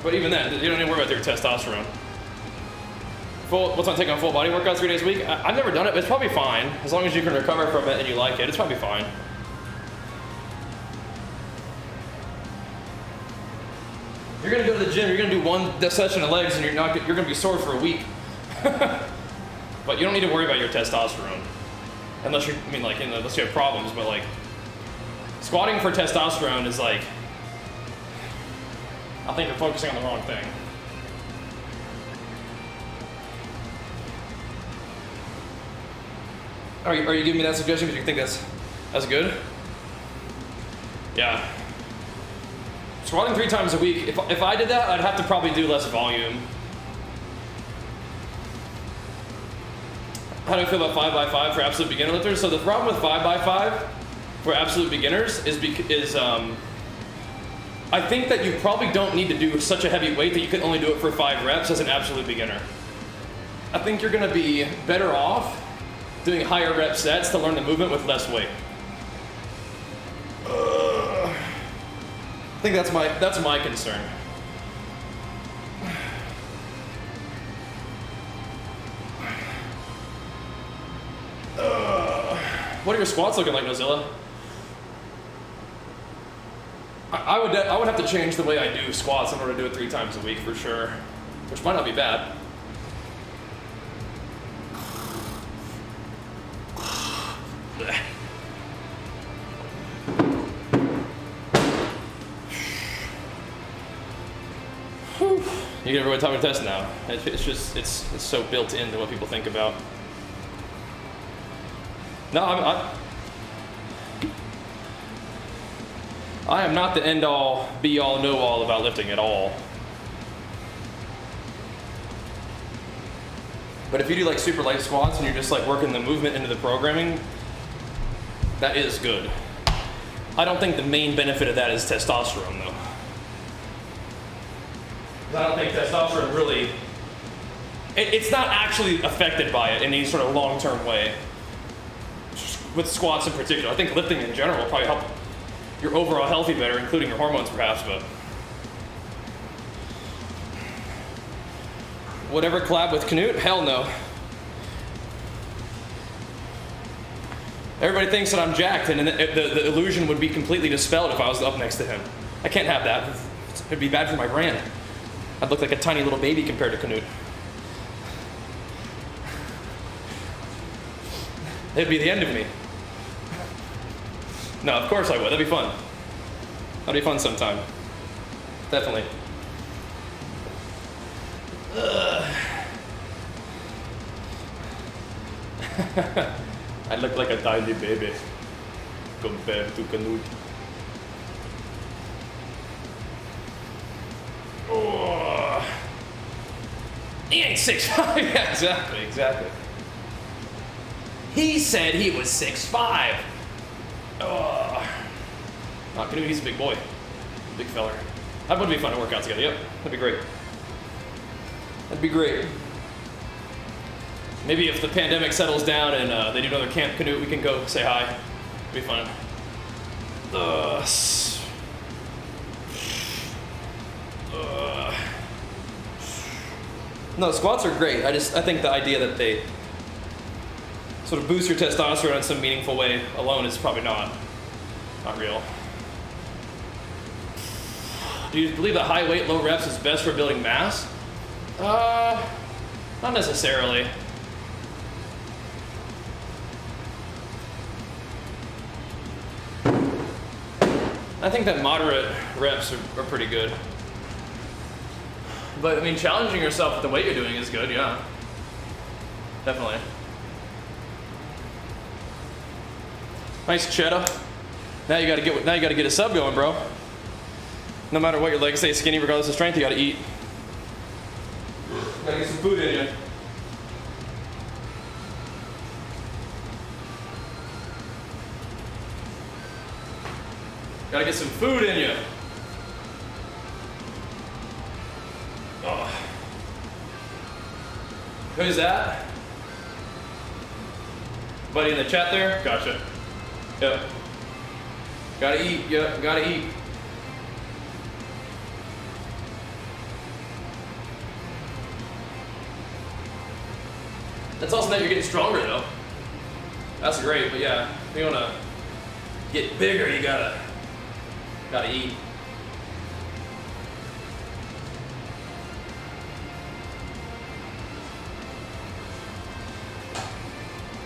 But even then, you don't need to worry about your testosterone. What's on taking on full body workouts 3 days a week? I've never done it, but it's probably fine. As long as you can recover from it and you like it, it's probably fine. You're gonna go to the gym, you're gonna do one session of legs and you're gonna be sore for a week. But you don't need to worry about your testosterone. Unless unless you have problems, but like, squatting for testosterone is like, I think you're focusing on the wrong thing. Are you giving me that suggestion because you think that's good? Yeah. Squatting 3 times a week, if I did that, I'd have to probably do less volume. How do I feel about 5x5 for absolute beginner lifters? So the problem with 5x5 for absolute beginners is I think that you probably don't need to do such a heavy weight that you can only do it for 5 reps as an absolute beginner. I think you're gonna be better off doing higher rep sets to learn the movement with less weight. I think that's my concern. What are your squats looking like, Nozilla? I would have to change the way I do squats in order to do it 3 times a week for sure, which might not be bad. You get everybody talking test now. It's so built into what people think about. No, I am not the end all, be all, know all about lifting at all. But if you do like super light squats and you're just like working the movement into the programming, that is good. I don't think the main benefit of that is testosterone though. I don't think testosterone really, it's not actually affected by it in any sort of long-term way. With squats in particular. I think lifting in general will probably help your overall health be better, including your hormones perhaps, but whatever collab with Knut? Hell no. Everybody thinks that I'm jacked and the illusion would be completely dispelled if I was up next to him. I can't have that. It'd be bad for my brand. I'd look like a tiny little baby compared to Knut. It'd be the end of me. No, of course I would. That'd be fun. That'd be fun sometime. Definitely. I look like a tiny baby compared to Knut. Oh. He ain't 6'5". Yeah, exactly. He said he was 6'5". Oh, Knut, he's a big boy. Big feller. That would be fun to work out together. Yep, that'd be great. That'd be great. Maybe if the pandemic settles down and they do another Camp Knut, we can go say hi. It'd be fun. No, squats are great. I think the idea that they sort of boost your testosterone in some meaningful way alone is probably not real. Do you believe that high weight, low reps is best for building mass? Not necessarily. I think that moderate reps are pretty good. But I mean, challenging yourself with the weight you're doing is good, yeah. Definitely. Nice cheddar. Now you gotta get a sub going, bro. No matter what your legs stay skinny, regardless of strength, you gotta eat. Gotta get some food in you. Gotta get some food in you. Oh. Who's that? Buddy in the chat there? Gotcha. Yep. Gotta eat, yep, gotta eat. That's also that you're getting stronger though. That's great, but yeah, if you wanna get bigger, you gotta eat.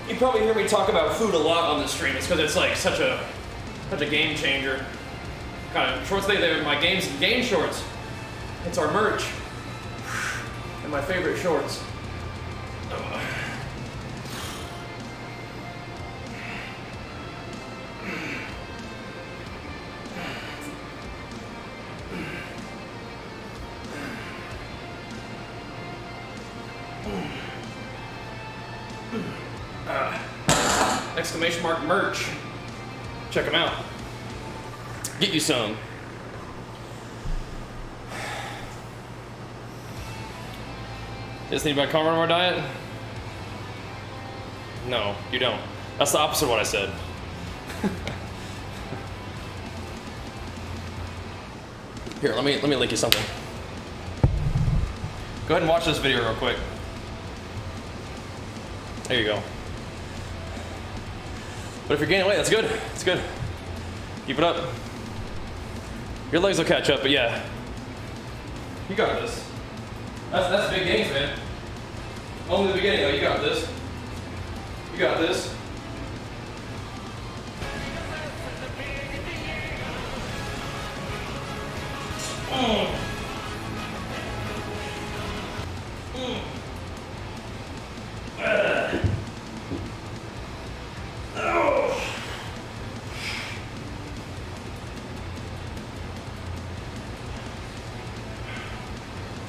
You probably hear me talk about food a lot on this stream. It's because it's like such a game changer. Kind of shorts they're my game shorts. It's our merch and my favorite shorts. Exclamation mark merch. Check them out. Get you some. Just need my carnivore diet? No, you don't. That's the opposite of what I said. Here, let me link you something. Go ahead and watch this video real quick. There you go. But if you're gaining weight, that's good. It's good. Keep it up. Your legs will catch up, but yeah. You got this. That's big gains, man. Only the beginning though, you got this. You got this.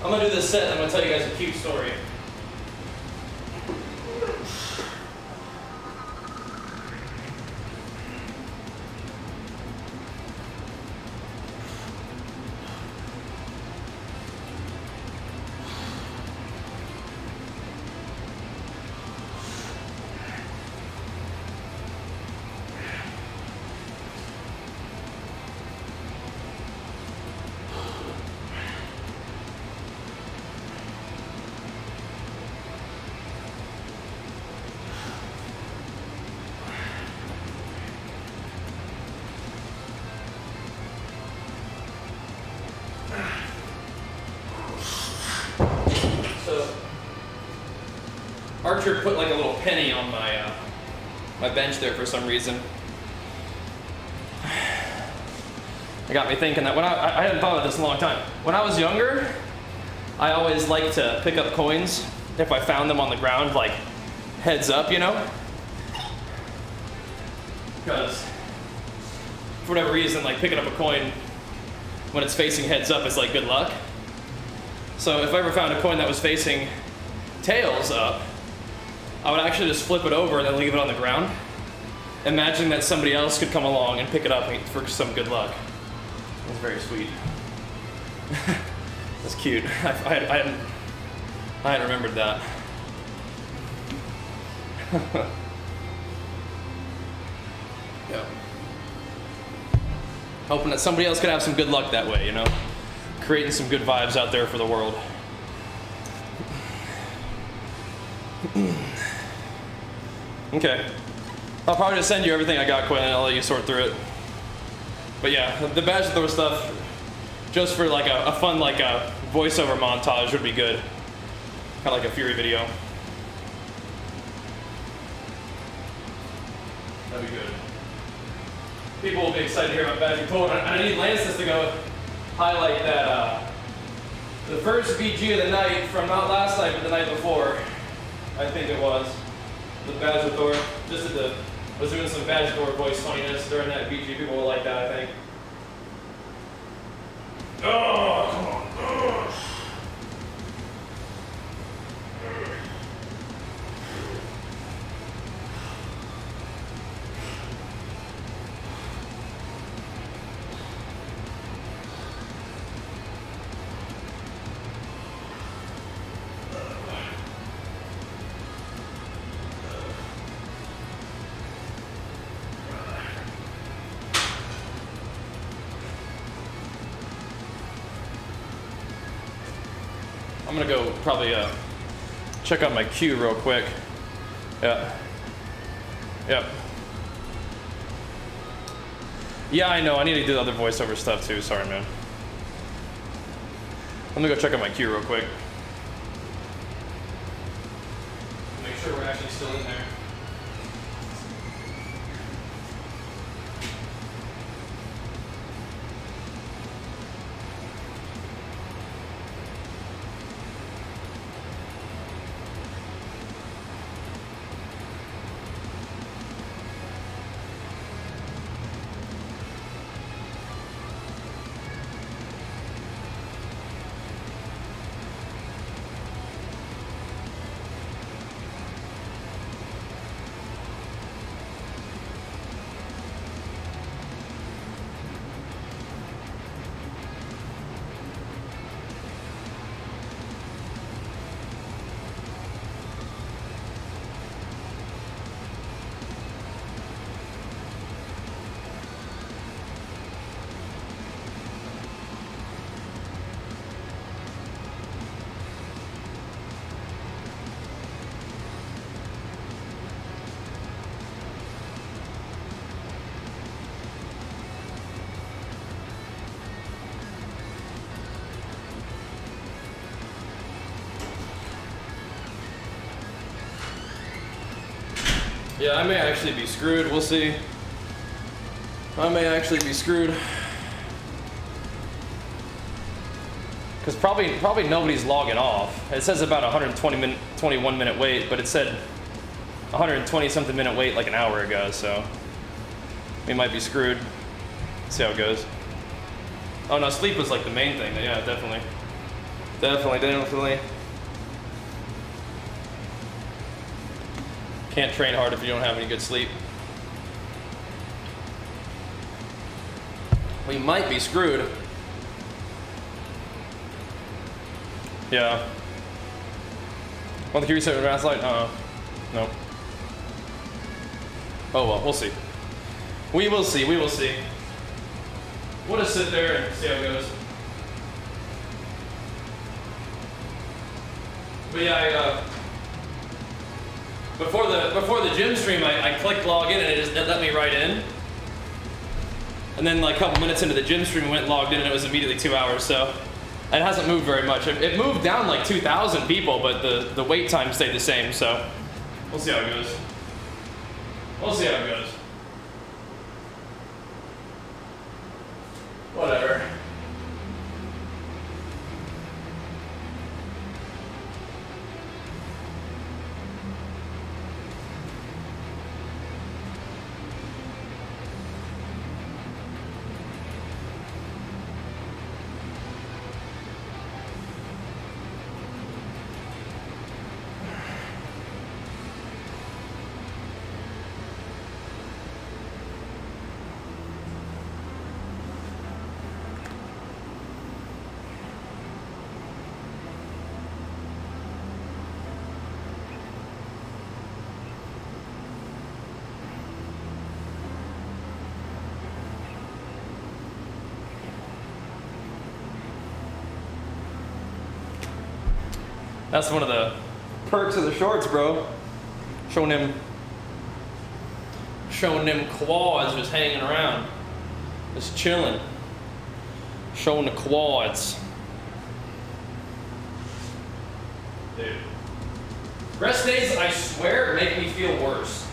I'm gonna do this set and I'm gonna tell you guys a cute story. Archer put like a little penny on my my bench there for some reason. It got me thinking that when I hadn't thought of this in a long time. When I was younger, I always liked to pick up coins if I found them on the ground, like heads up, you know? Because for whatever reason, like picking up a coin when it's facing heads up is like good luck. So if I ever found a coin that was facing tails up, I would actually just flip it over and then leave it on the ground, imagining that somebody else could come along and pick it up for some good luck. That's very sweet. That's cute. I hadn't remembered that. Yeah. Hoping that somebody else could have some good luck that way, you know? Creating some good vibes out there for the world. Okay. I'll probably just send you everything I got, Quinn, and I'll let you sort through it. But yeah, the Bajheera stuff, just for like a fun like a voiceover montage would be good. Kind of like a Fury video. That'd be good. People will be excited to hear about Bajheera. And I need Lances to go highlight that the first BG of the night from not last night but the night before, I think it was, the Bajheera. Just at the was doing some Bajheera voice funniness during that BG. People will like that, I think. Oh, come on. Oh. I'm gonna go probably check out my queue real quick. Yeah. Yep. Yeah, I know. I need to do the other voiceover stuff too. Sorry, man. Let me go check out my queue real quick. Make sure we're actually still in there. Yeah, I may actually be screwed. We'll see. I may actually be screwed. Because probably nobody's logging off. It says about 21 minute wait, but it said 120 something minute wait like an hour ago, so we might be screwed. See how it goes. Oh no, sleep was like the main thing. Yeah, definitely. Definitely. Can't train hard if you don't have any good sleep. We might be screwed. Yeah. Want the Q reset last light? No. Oh well, we'll see. We will see. We'll just sit there and see how it goes. But yeah, before the gym stream, I clicked log in and it let me right in. And then like a couple minutes into the gym stream, I went and logged in and it was immediately 2 hours. So it hasn't moved very much. It moved down like 2,000 people, but the wait time stayed the same. So we'll see how it goes. Whatever. That's one of the perks of the shorts, bro. Showing them quads just hanging around. Just chilling. Showing the quads. Dude. Rest days, I swear, make me feel worse.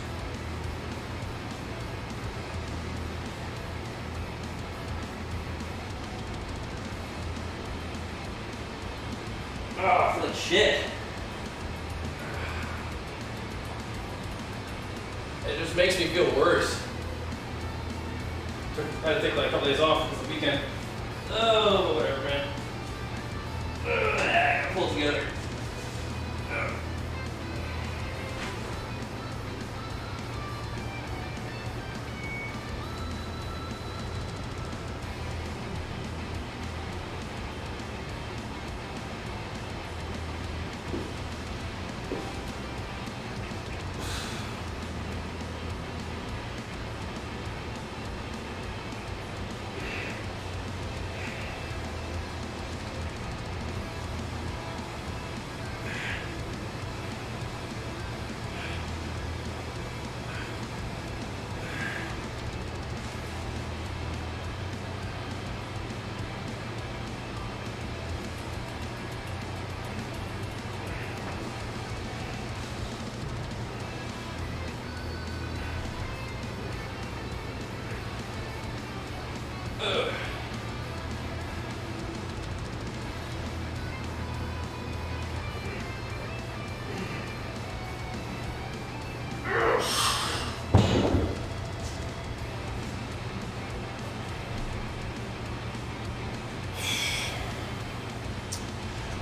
Oh, I feel like shit. It just makes me feel worse. I had to take like a couple days off because of the weekend. Oh, whatever, man. I gotta pull it together.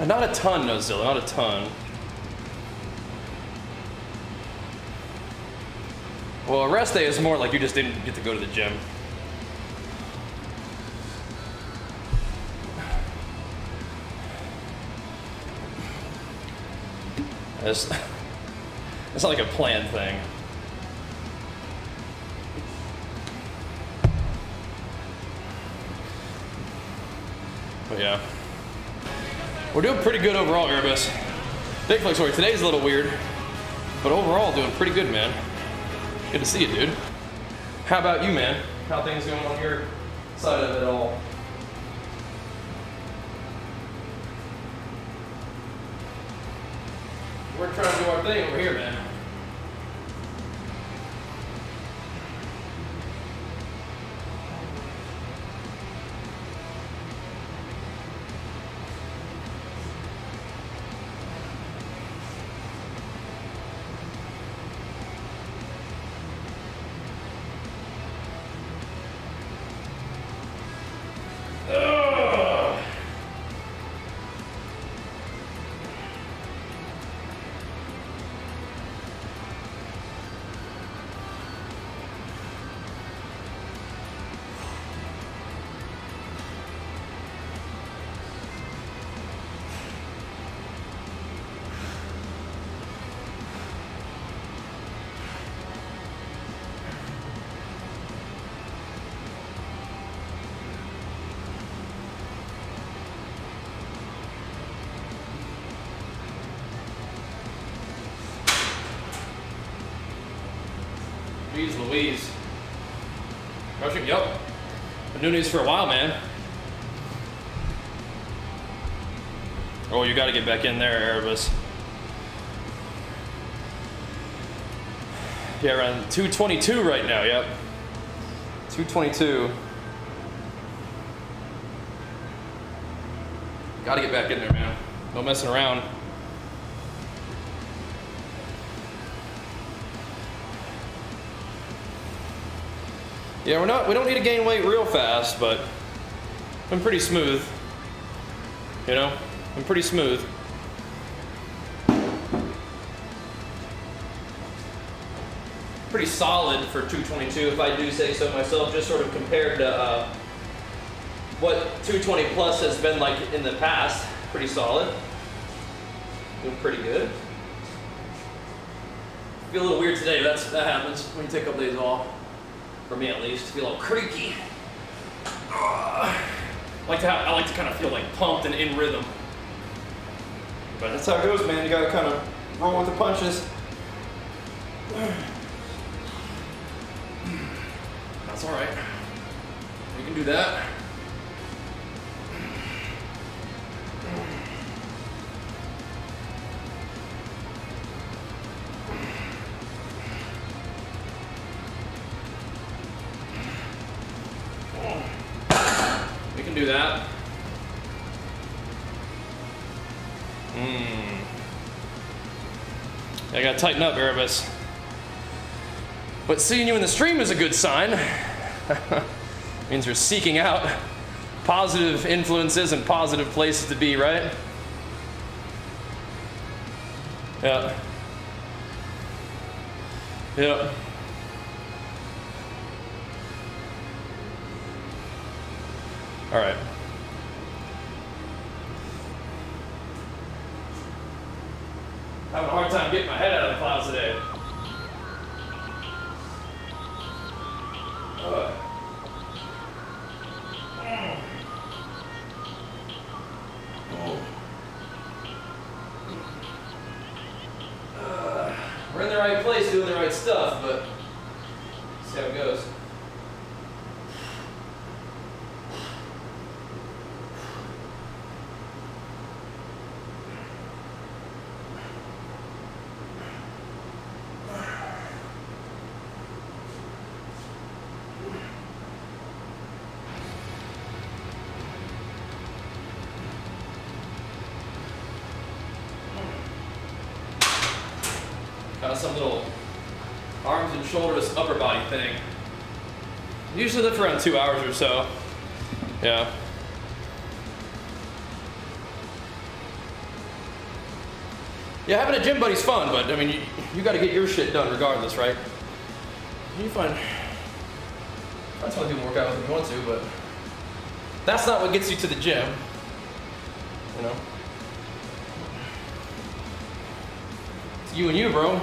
Not a ton, no, Zilla, not a ton. Well, a rest day is more like you just didn't get to go to the gym. It's not like a planned thing. But yeah. We're doing pretty good overall, Erebus. Big flex story. Today's a little weird, but overall doing pretty good, man. Good to see you, dude. How about you, man? How things going on your side of it all? We're trying to do our thing over here, man. Jeez Louise. Rushing, yup. Been doing these for a while, man. Oh, you gotta get back in there, Erebus. Yeah, around 222 right now, yep. 222. Gotta get back in there, man. No messing around. Yeah, we don't need to gain weight real fast, but been pretty smooth. You know, been pretty smooth. Pretty solid for 222, if I do say so myself, just sort of compared to what 220 plus has been like in the past. Pretty solid. Doing pretty good. Feel a little weird today, but that happens when you take a couple days off. For me at least, feel a little creaky. I like to kind of feel like pumped and in rhythm. But that's how it goes, man. You gotta kind of Wrong with the punches. That's all right. We can do that. We can do that. I gotta tighten up, Erebus. But seeing you in the stream is a good sign. Means you're seeking out positive influences and positive places to be, right? Yeah. Yeah. All right. Having a hard time getting my head out of the clouds today. We're in the right place doing the right stuff, but see how it goes. Some little arms and shoulders, upper body thing. Usually lift around 2 hours or so. Yeah. Yeah, having a gym buddy's fun, but I mean, you got to get your shit done regardless, right? You find that's why people work out if you want to, but that's not what gets you to the gym. You know. It's you and you, bro.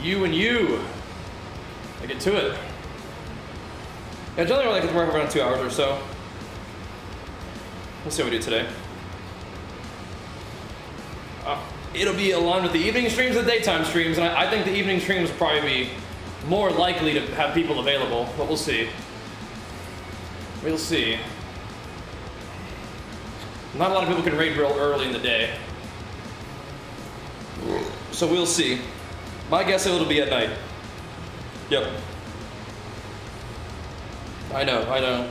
You and you. I get to it. Yeah, generally I like to work around 2 hours or so. We'll see what we do today. It'll be aligned with the evening streams and the daytime streams, and I think the evening streams will probably be more likely to have people available, but we'll see. We'll see. Not a lot of people can raid real early in the day. So we'll see. My guess it'll be at night. Yep. I know.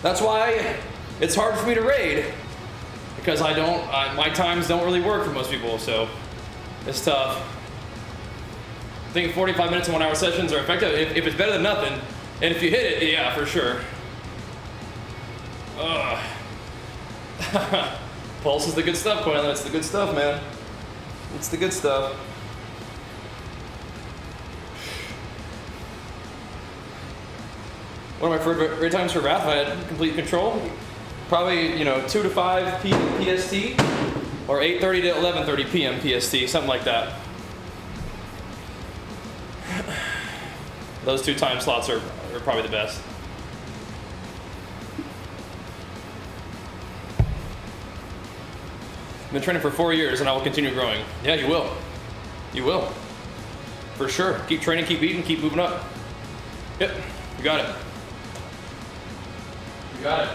That's why it's hard for me to raid. Because my times don't really work for most people, so it's tough. I think 45 minutes and 1 hour sessions are effective if it's better than nothing. And if you hit it, yeah, for sure. Pulse is the good stuff, Quaylen. It's the good stuff, man. It's the good stuff. One of my favorite raid times for Wrath, if I had complete control, probably 2 to 5 p.m. PST, or 8:30 to 11:30 p.m. PST, something like that. Those two time slots are probably the best. I've been training for 4 years and I will continue growing. Yeah, you will. You will. For sure. Keep training, keep eating, keep moving up. Yep, you got it. You got it.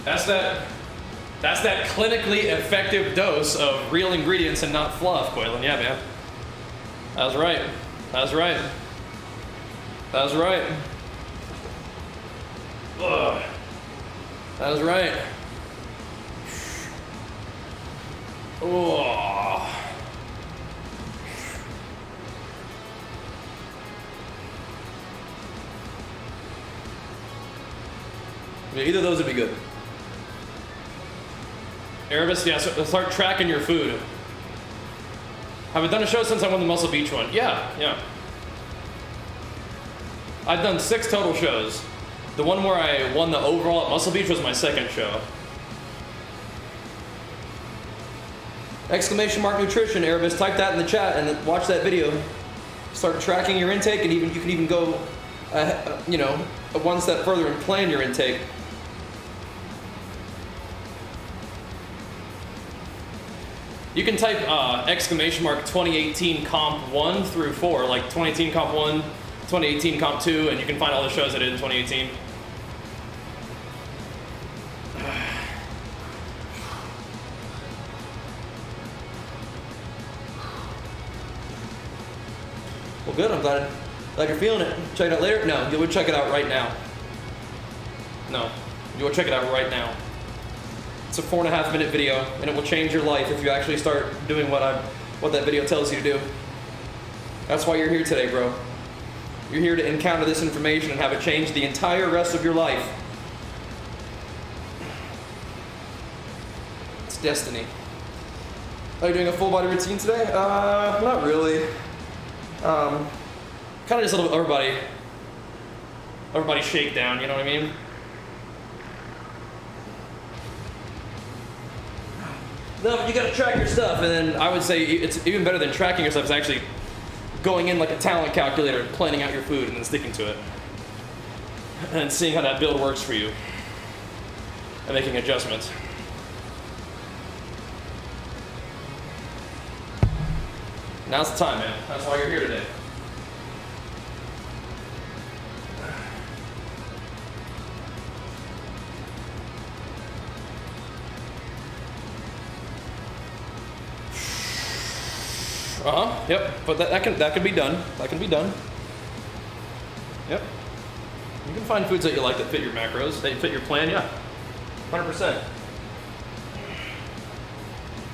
That's that clinically effective dose of real ingredients and not fluff, Quaylen. Yeah, man. That was right. That was right. That was right. Ugh. That was right. Oh. Yeah, either of those would be good. Erebus, yeah, so start tracking your food. Haven't done a show since I won the Muscle Beach one. Yeah. I've done 6 total shows. The one where I won the overall at Muscle Beach was my 2nd show. !Nutrition, Erebus, type that in the chat and watch that video. Start tracking your intake, and you can even go, one step further and plan your intake. You can type exclamation mark 2018 comp 1 through 4, like 2018 comp 1, 2018 comp 2, and you can find all the shows I did in 2018. Well, good. I'm glad you're feeling it. Check it out later? No, you would check it out right now. No, you will check it out right now. It's a 4.5-minute video, and it will change your life if you actually start doing what that video tells you to do. That's why you're here today, bro. You're here to encounter this information and have it change the entire rest of your life. It's destiny. Are you doing a full body routine today? Not really. Kind of just a little everybody shake down, you know what I mean? No, but you gotta track your stuff, and then I would say it's even better than tracking your stuff is actually going in like a talent calculator and planning out your food and then sticking to it. And seeing how that build works for you. And making adjustments. Now's the time, man. That's why you're here today. Yep. But that can be done. That can be done. Yep. You can find foods that you like that fit your macros, that fit your plan. Yeah. 100%.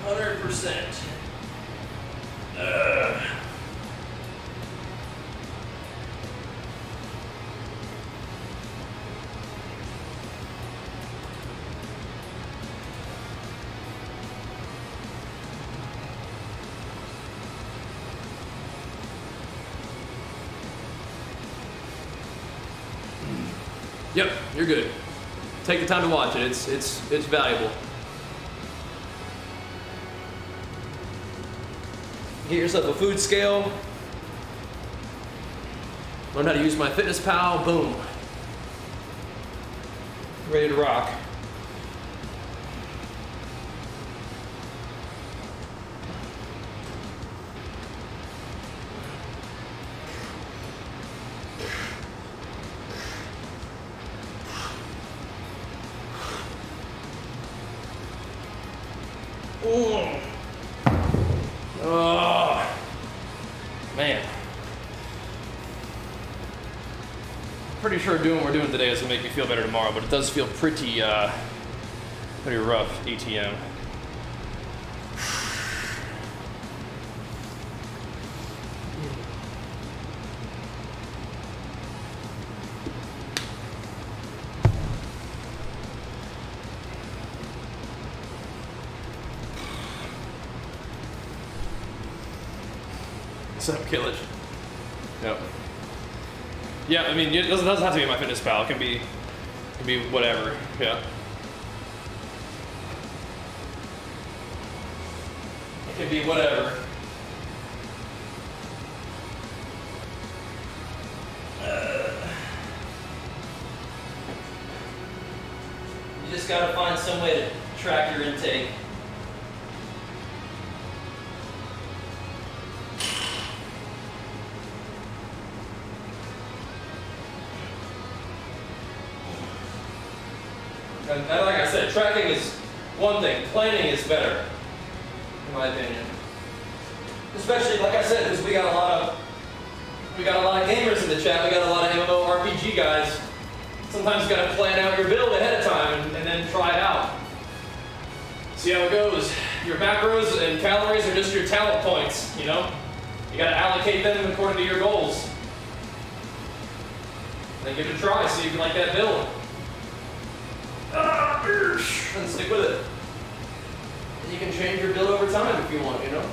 100%. Yep, you're good. Take the time to watch it. It's valuable. Get yourself a food scale. Learn how to use MyFitnessPal. Boom. Ready to rock. Oh, man. Pretty sure doing what we're doing today is gonna make me feel better tomorrow, but it does feel pretty rough, ATM. What's up, Killage? Yep. Yeah, I mean, it doesn't have to be MyFitnessPal. It can be whatever. Yeah. It can be whatever. You just gotta find some way to track your intake. And like I said, tracking is one thing, planning is better, in my opinion. Especially, like I said, because we got a lot of gamers in the chat. We got a lot of MMORPG guys. Sometimes you got to plan out your build ahead of time and then try it out. See how it goes. Your macros and calories are just your talent points. You know, you got to allocate them according to your goals. Then give it a try. See if you like that build. And stick with it. And you can change your build over time if you want, you know?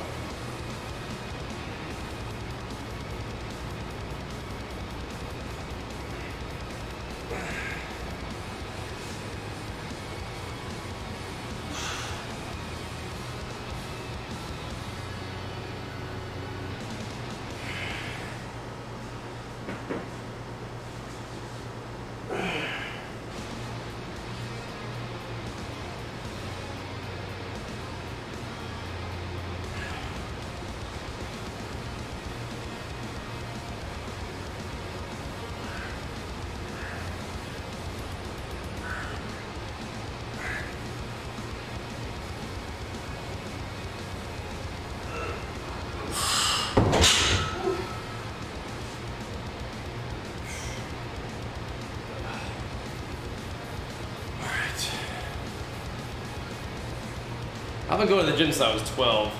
been going to the gym since I was 12.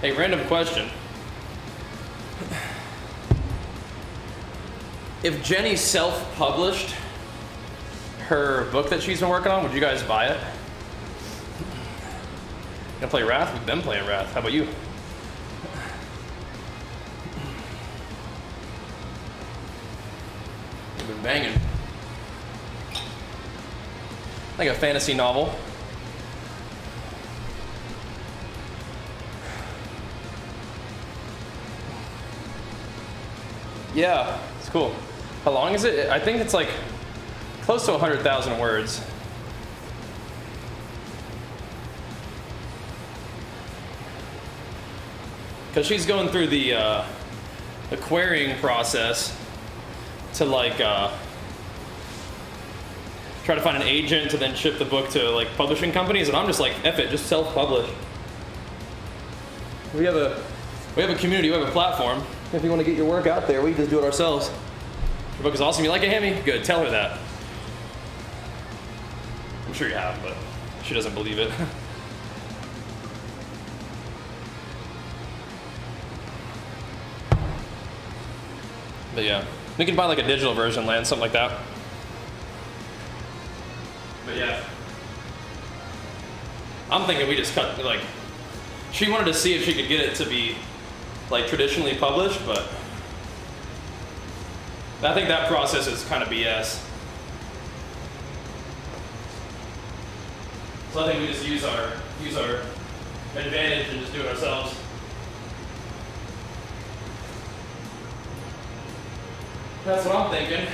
Hey, random question. If Jenny self-published her book that she's been working on, would you guys buy it? Gonna play Wrath? We've been playing Wrath. How about you? We've been banging. Like a fantasy novel. Yeah, it's cool. How long is it? I think it's like close to 100,000 words. Because she's going through the querying process to like try to find an agent to then ship the book to like publishing companies, and I'm just like, F it, just self-publish. We have a community, we have a platform. If you want to get your work out there, we just do it ourselves. Your book is awesome. You like it, Hammy? Good. Tell her that. I'm sure you have, but she doesn't believe it. But yeah, we can buy like a digital version, land something like that. But yeah, I'm thinking we just cut like. She wanted to see if she could get it to be like traditionally published, but I think that process is kind of BS. So I think we just use our advantage and just do it ourselves. That's what I'm thinking.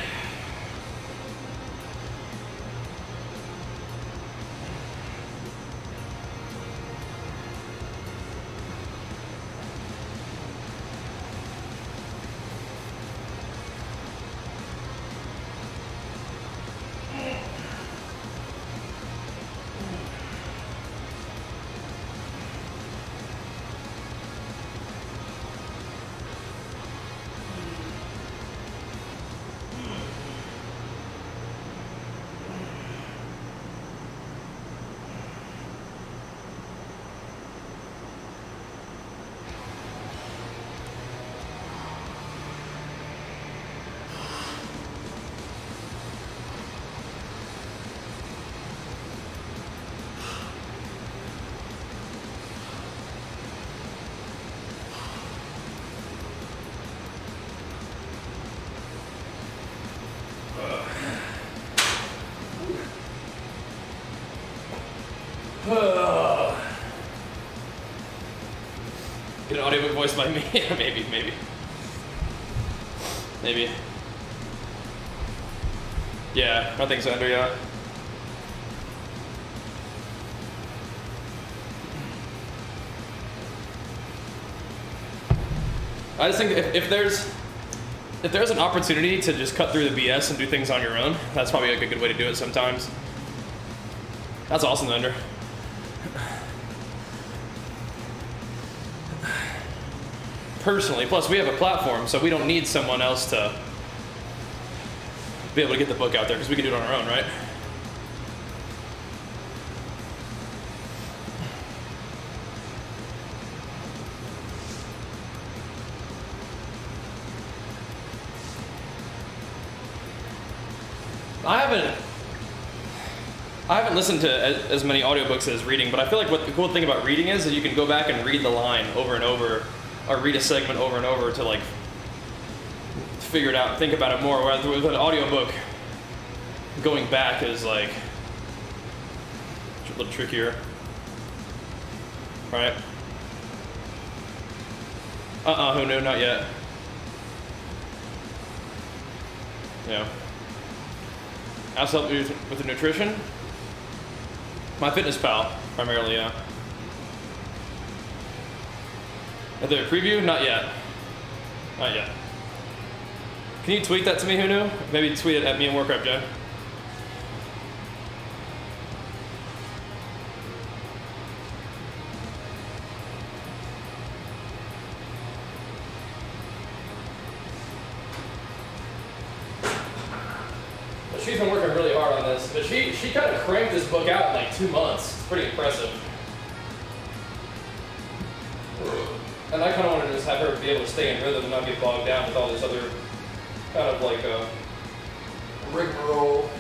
Get an audiobook voiced by me? Yeah, maybe. Yeah, I think so, Andrew, yeah. I just think if there's an opportunity to just cut through the BS and do things on your own, that's probably like a good way to do it sometimes. That's awesome, Andrew. Personally, plus we have a platform, so we don't need someone else to be able to get the book out there, because we can do it on our own, right? I haven't listened to as many audiobooks as reading, but I feel like what the cool thing about reading is you can go back and read the line over and over, or read a segment over and over to like figure it out and think about it more. Whereas with an audiobook, going back is like a little trickier, right? Who knew? Not yet. Yeah. How's help you with the nutrition? My Fitness Pal, primarily, yeah. Are there a preview? Not yet. Not yet. Can you tweet that to me, who knew? Maybe tweet it at me and Warcraft Joe. she's been working really hard on this, but she kind of cranked this book out in like 2 months. It's pretty impressive. And I kind of wanted to just have her be able to stay in rhythm and not get bogged down with all this other kind of like rigmarole.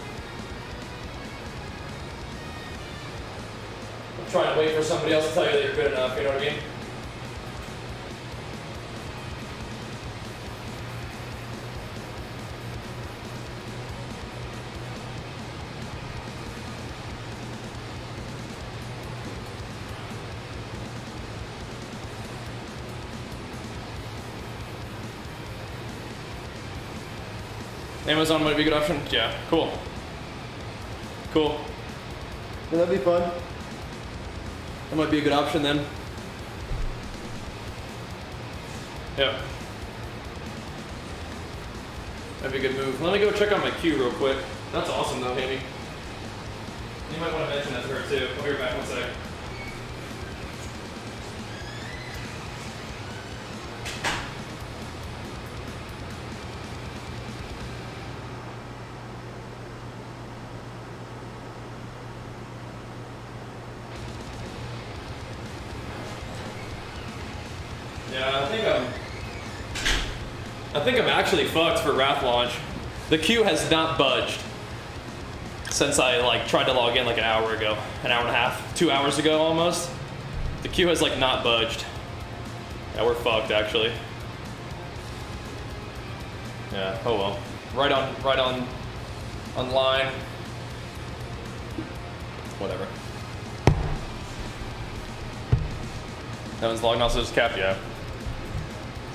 I'm trying to wait for somebody else to tell you that you're good enough, you know what I mean? Amazon might be a good option. Yeah, cool. Cool. Yeah, that'd be fun. That might be a good option then. Yeah. That'd be a good move. Let me go check on my queue real quick. That's awesome though, Amy. You might want to mention that to her too. I'll be right back one second. Yeah, I think I'm actually fucked for Wrath launch. The queue has not budged since I like tried to log in like an hour ago, an hour and a half, 2 hours ago almost. The queue has like not budged. Yeah, we're fucked actually. Yeah, oh well. Right on line. Whatever. That one's logged, also just capped, yeah.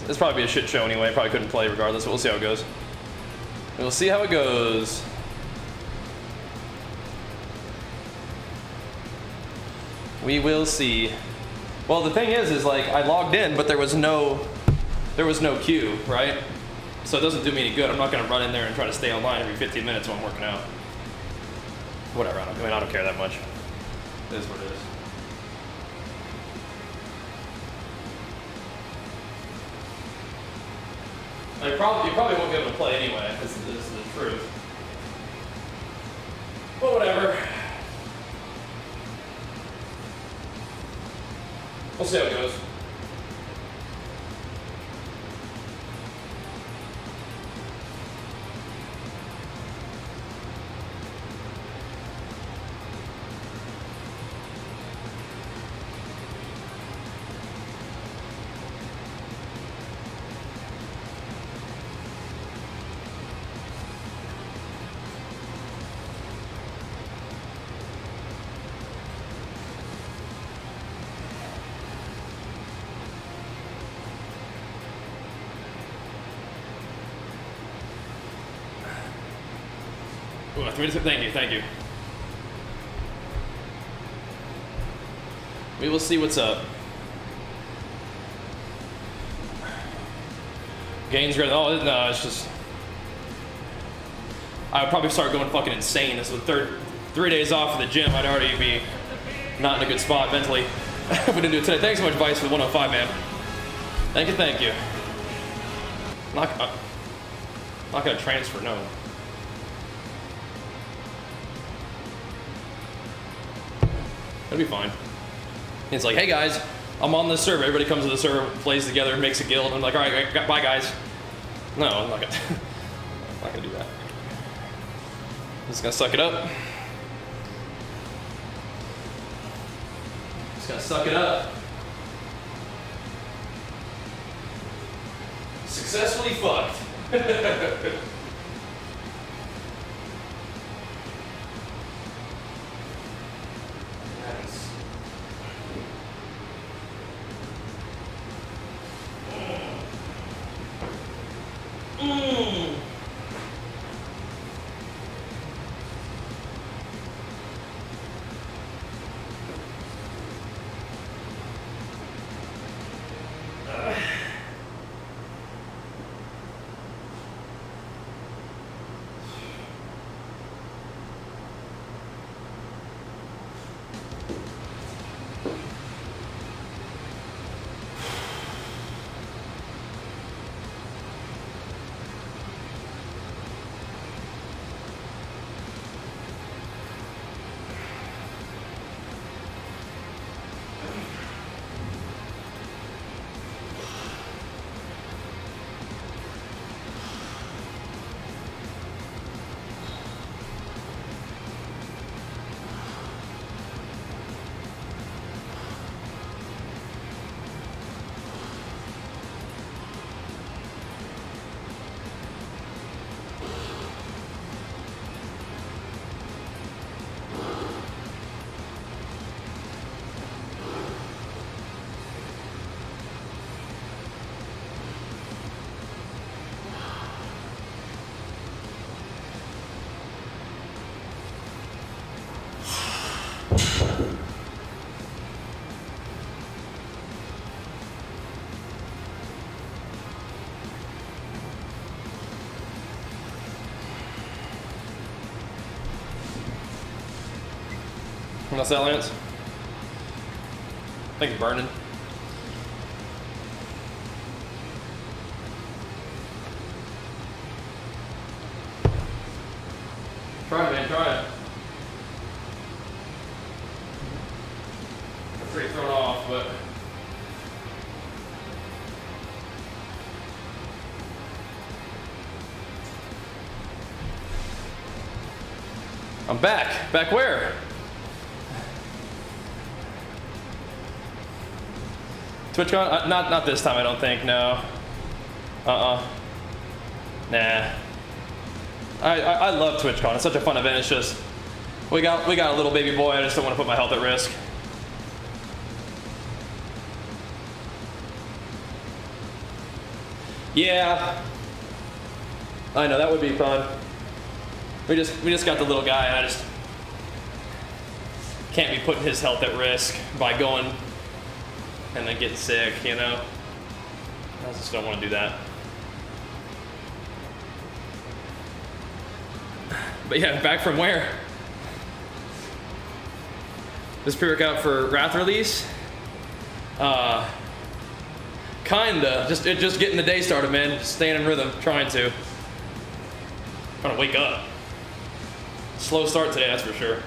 It's probably be a shit show anyway. Probably couldn't play regardless, but we'll see how it goes. We'll see how it goes. We will see. Well, the thing is like I logged in, but there was no queue, right? So it doesn't do me any good. I'm not gonna run in there and try to stay online every 15 minutes while I'm working out. Whatever. I don't care that much. It is what it is. You probably won't be able to play anyway. This is the truth. But whatever. We'll see how it goes. Thank you. We will see what's up. Gains great. Oh no, it's just. I would probably start going fucking insane. This is the 3 days off of the gym. I'd already be not in a good spot mentally. If we didn't do it today. Thanks so much, Vice, for the 105, man. Thank you. Not gonna transfer, no. It'll be fine. It's like, hey guys, I'm on this server. Everybody comes to the server, plays together, makes a guild. I'm like, all right, bye guys. No, I'm not gonna do that. Just gonna suck it up. Just gonna suck it up. Successfully fucked. What's that, Lance? I think it's burning. Try it, man, try it. I'm pretty thrown off, but. I'm back. Back where? TwitchCon? Not this time, I don't think, no. Nah. I love TwitchCon. It's such a fun event. It's just we got a little baby boy. I just don't want to put my health at risk. Yeah, I know that would be fun. We just got the little guy, and I just can't be putting his health at risk by going and then getting sick. You know, I just don't want to do that. But yeah, back from where? This pre-workout for Wrath release? Kinda. Just getting the day started, man. Just staying in rhythm, trying to wake up. Slow start today, that's for sure.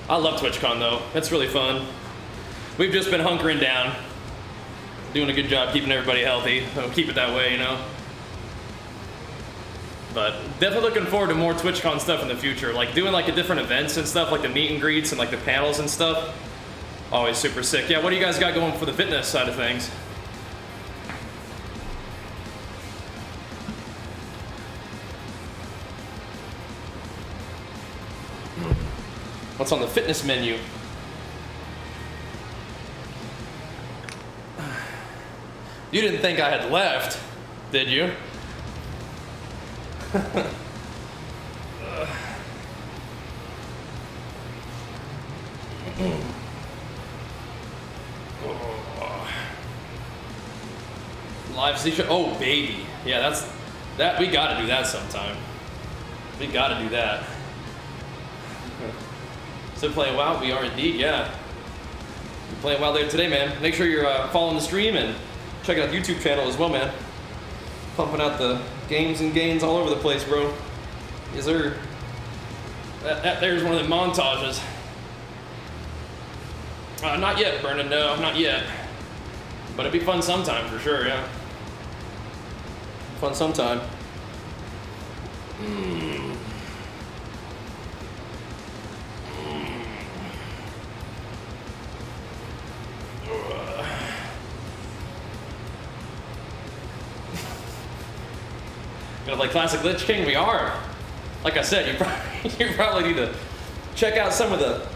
I love TwitchCon though. It's really fun. We've just been hunkering down, doing a good job keeping everybody healthy. So keep it that way, you know. But definitely looking forward to more TwitchCon stuff in the future. Like doing like the different events and stuff, like the meet and greets and like the panels and stuff. Always super sick. Yeah, what do you guys got going for the fitness side of things? What's on the fitness menu? You didn't think I had left, did you? Live station. Oh baby, yeah, that we gotta do that sometime. We gotta do that. So playing WoW, we are indeed, yeah. We're playing WoW later today, man. Make sure you're following the stream and check out the YouTube channel as well, man. Pumping out the games and gains all over the place, bro. Is there? That there's one of the montages. Not yet, Brennan. No, not yet. But it'd be fun sometime for sure, yeah. Fun sometime. Gonna play Classic Lich King? We are. Like I said, you probably need to check out some of the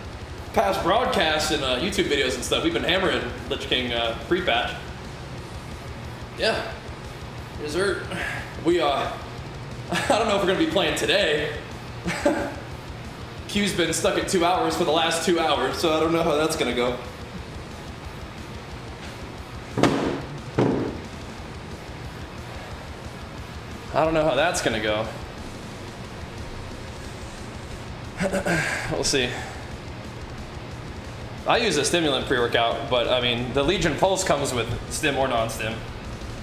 past broadcasts and YouTube videos and stuff. We've been hammering Lich King pre-patch. Yeah. Dessert. We I don't know if we're gonna be playing today. Q's been stuck at 2 hours for the last 2 hours, so I don't know how that's gonna go. I don't know how that's gonna go. We'll see. I use a stimulant pre-workout, but I mean the Legion Pulse comes with stim or non-stim.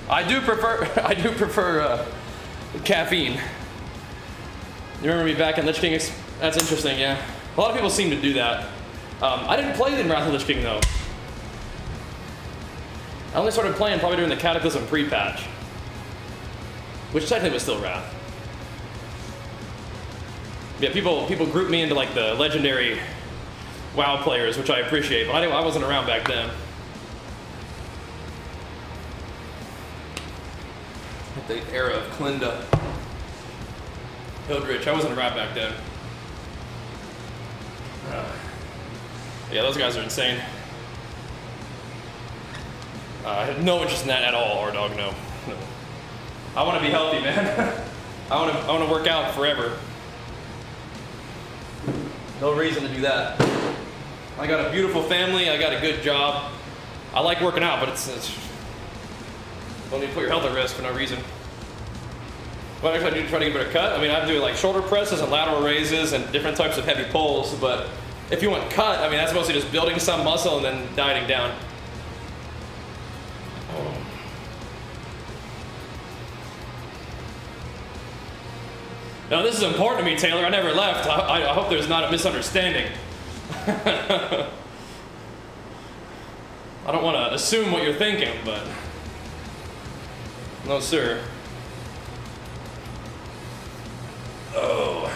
I do prefer caffeine. You remember me back in Lich King? That's interesting, yeah. A lot of people seem to do that. I didn't play in Wrath of Lich King though. I only started playing probably during the Cataclysm pre-patch, which technically was still Wrath. Yeah, people group me into like the legendary WoW players, which I appreciate, but I wasn't around back then. The era of Klinda. Hildrich, I wasn't around back then. Yeah, those guys are insane. I have no interest in that at all, R-Dog, no. I want to be healthy, man. I want to work out forever. No reason to do that. I got a beautiful family. I got a good job. I like working out, but it's don't need to put your health at risk for no reason. What actually I do to try to get a better cut? I mean, I'm doing like shoulder presses and lateral raises and different types of heavy pulls, but if you want cut, I mean, that's mostly just building some muscle and then dieting down. Now, this is important to me, Taylor. I never left. I hope there's not a misunderstanding. I don't want to assume what you're thinking, but no, sir. Oh.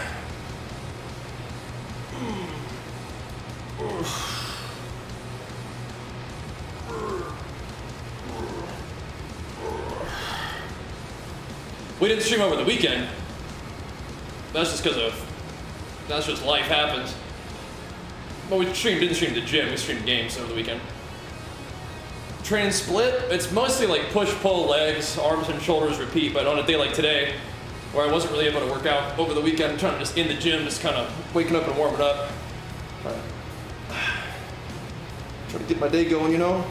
We didn't stream over the weekend. That's just life happens. But we didn't stream the gym, we streamed games over the weekend. Training split, it's mostly like push, pull, legs, arms and shoulders, repeat, but on a day like today, where I wasn't really able to work out over the weekend, I'm trying to just in the gym, just kind of waking up and warming up. Trying to get my day going, you know?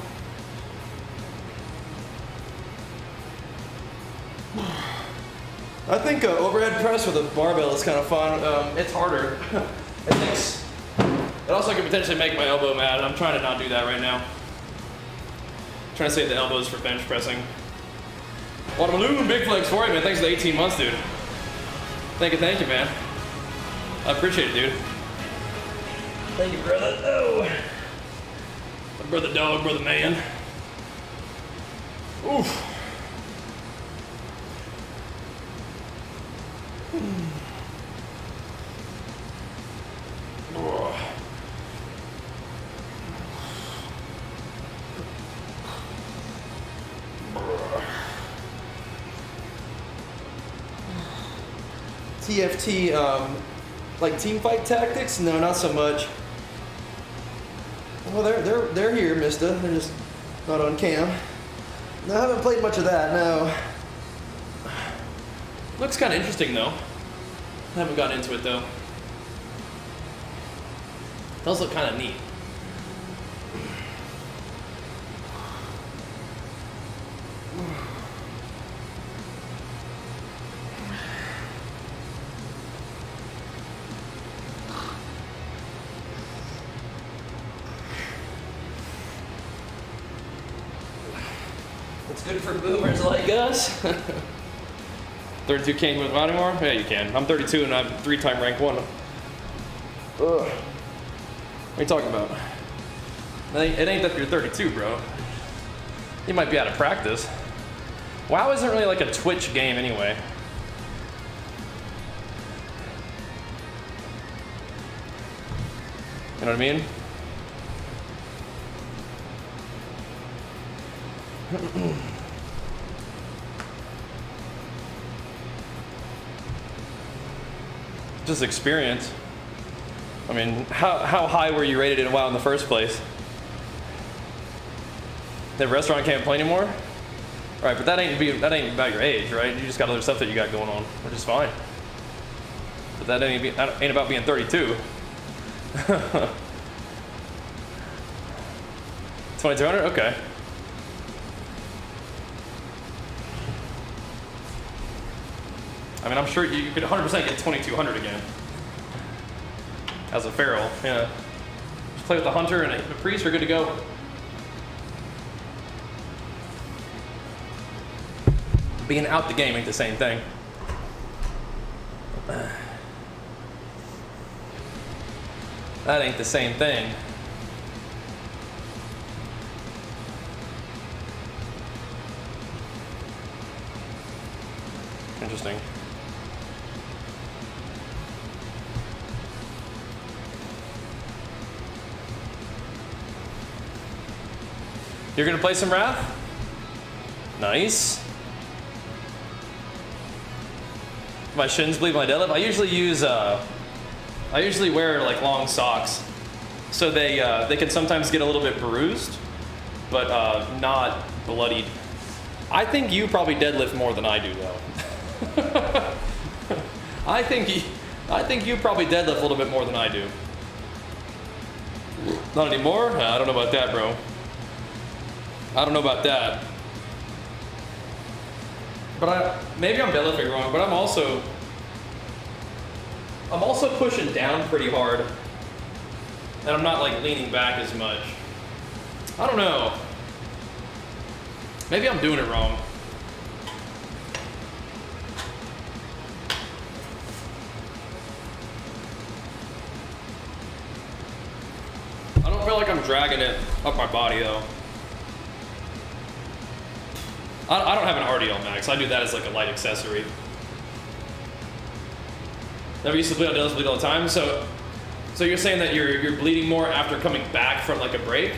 I think overhead press with a barbell is kind of fun. It's harder. It also can potentially make my elbow mad. I'm trying to not do that right now. I'm trying to save the elbows for bench pressing. Watermelon, big flex for you, man. Thanks for the 18 months, dude. Thank you, man. I appreciate it, dude. Thank you, brother. Oh. Brother dog, brother man. Oof. TFT, like team fight tactics? No, not so much. Well, they're here, mister. They're just not on cam. No, I haven't played much of that, no. Looks kind of interesting, though. I haven't gotten into it, though. It does look kind of neat. It's good for boomers like us. 32 can't move anymore? Yeah, you can. I'm 32 and I'm 3-time rank 1. Ugh. What are you talking about? It ain't that you're 32, bro. You might be out of practice. WoW isn't really like a Twitch game anyway. You know what I mean? Just experience. I mean, how high were you rated in WoW in the first place? The restaurant can't play anymore? Right, but that ain't about your age, right? You just got other stuff that you got going on, which is fine. But that ain't about being 32. 2200? Okay. I mean, I'm sure you could 100% get 2200 again. As a feral, yeah. Just play with the hunter and a priest, you're good to go. Being out the game ain't the same thing. That ain't the same thing. Interesting. You're gonna play some Wrath? Nice. My shins bleed my deadlift. I usually wear like long socks, so they can sometimes get a little bit bruised, but not bloodied. I think you probably deadlift more than I do, though. I think you probably deadlift a little bit more than I do. Not anymore? I don't know about that, bro. I don't know about that. But maybe I'm deadlifting wrong, but I'm also pushing down pretty hard. And I'm not like leaning back as much. I don't know. Maybe I'm doing it wrong. I don't feel like I'm dragging it up my body though. I don't have an RDL max. I do that as like a light accessory. Never used to bleed on deadlifts, bleed all the time. So you're saying that you're bleeding more after coming back from like a break?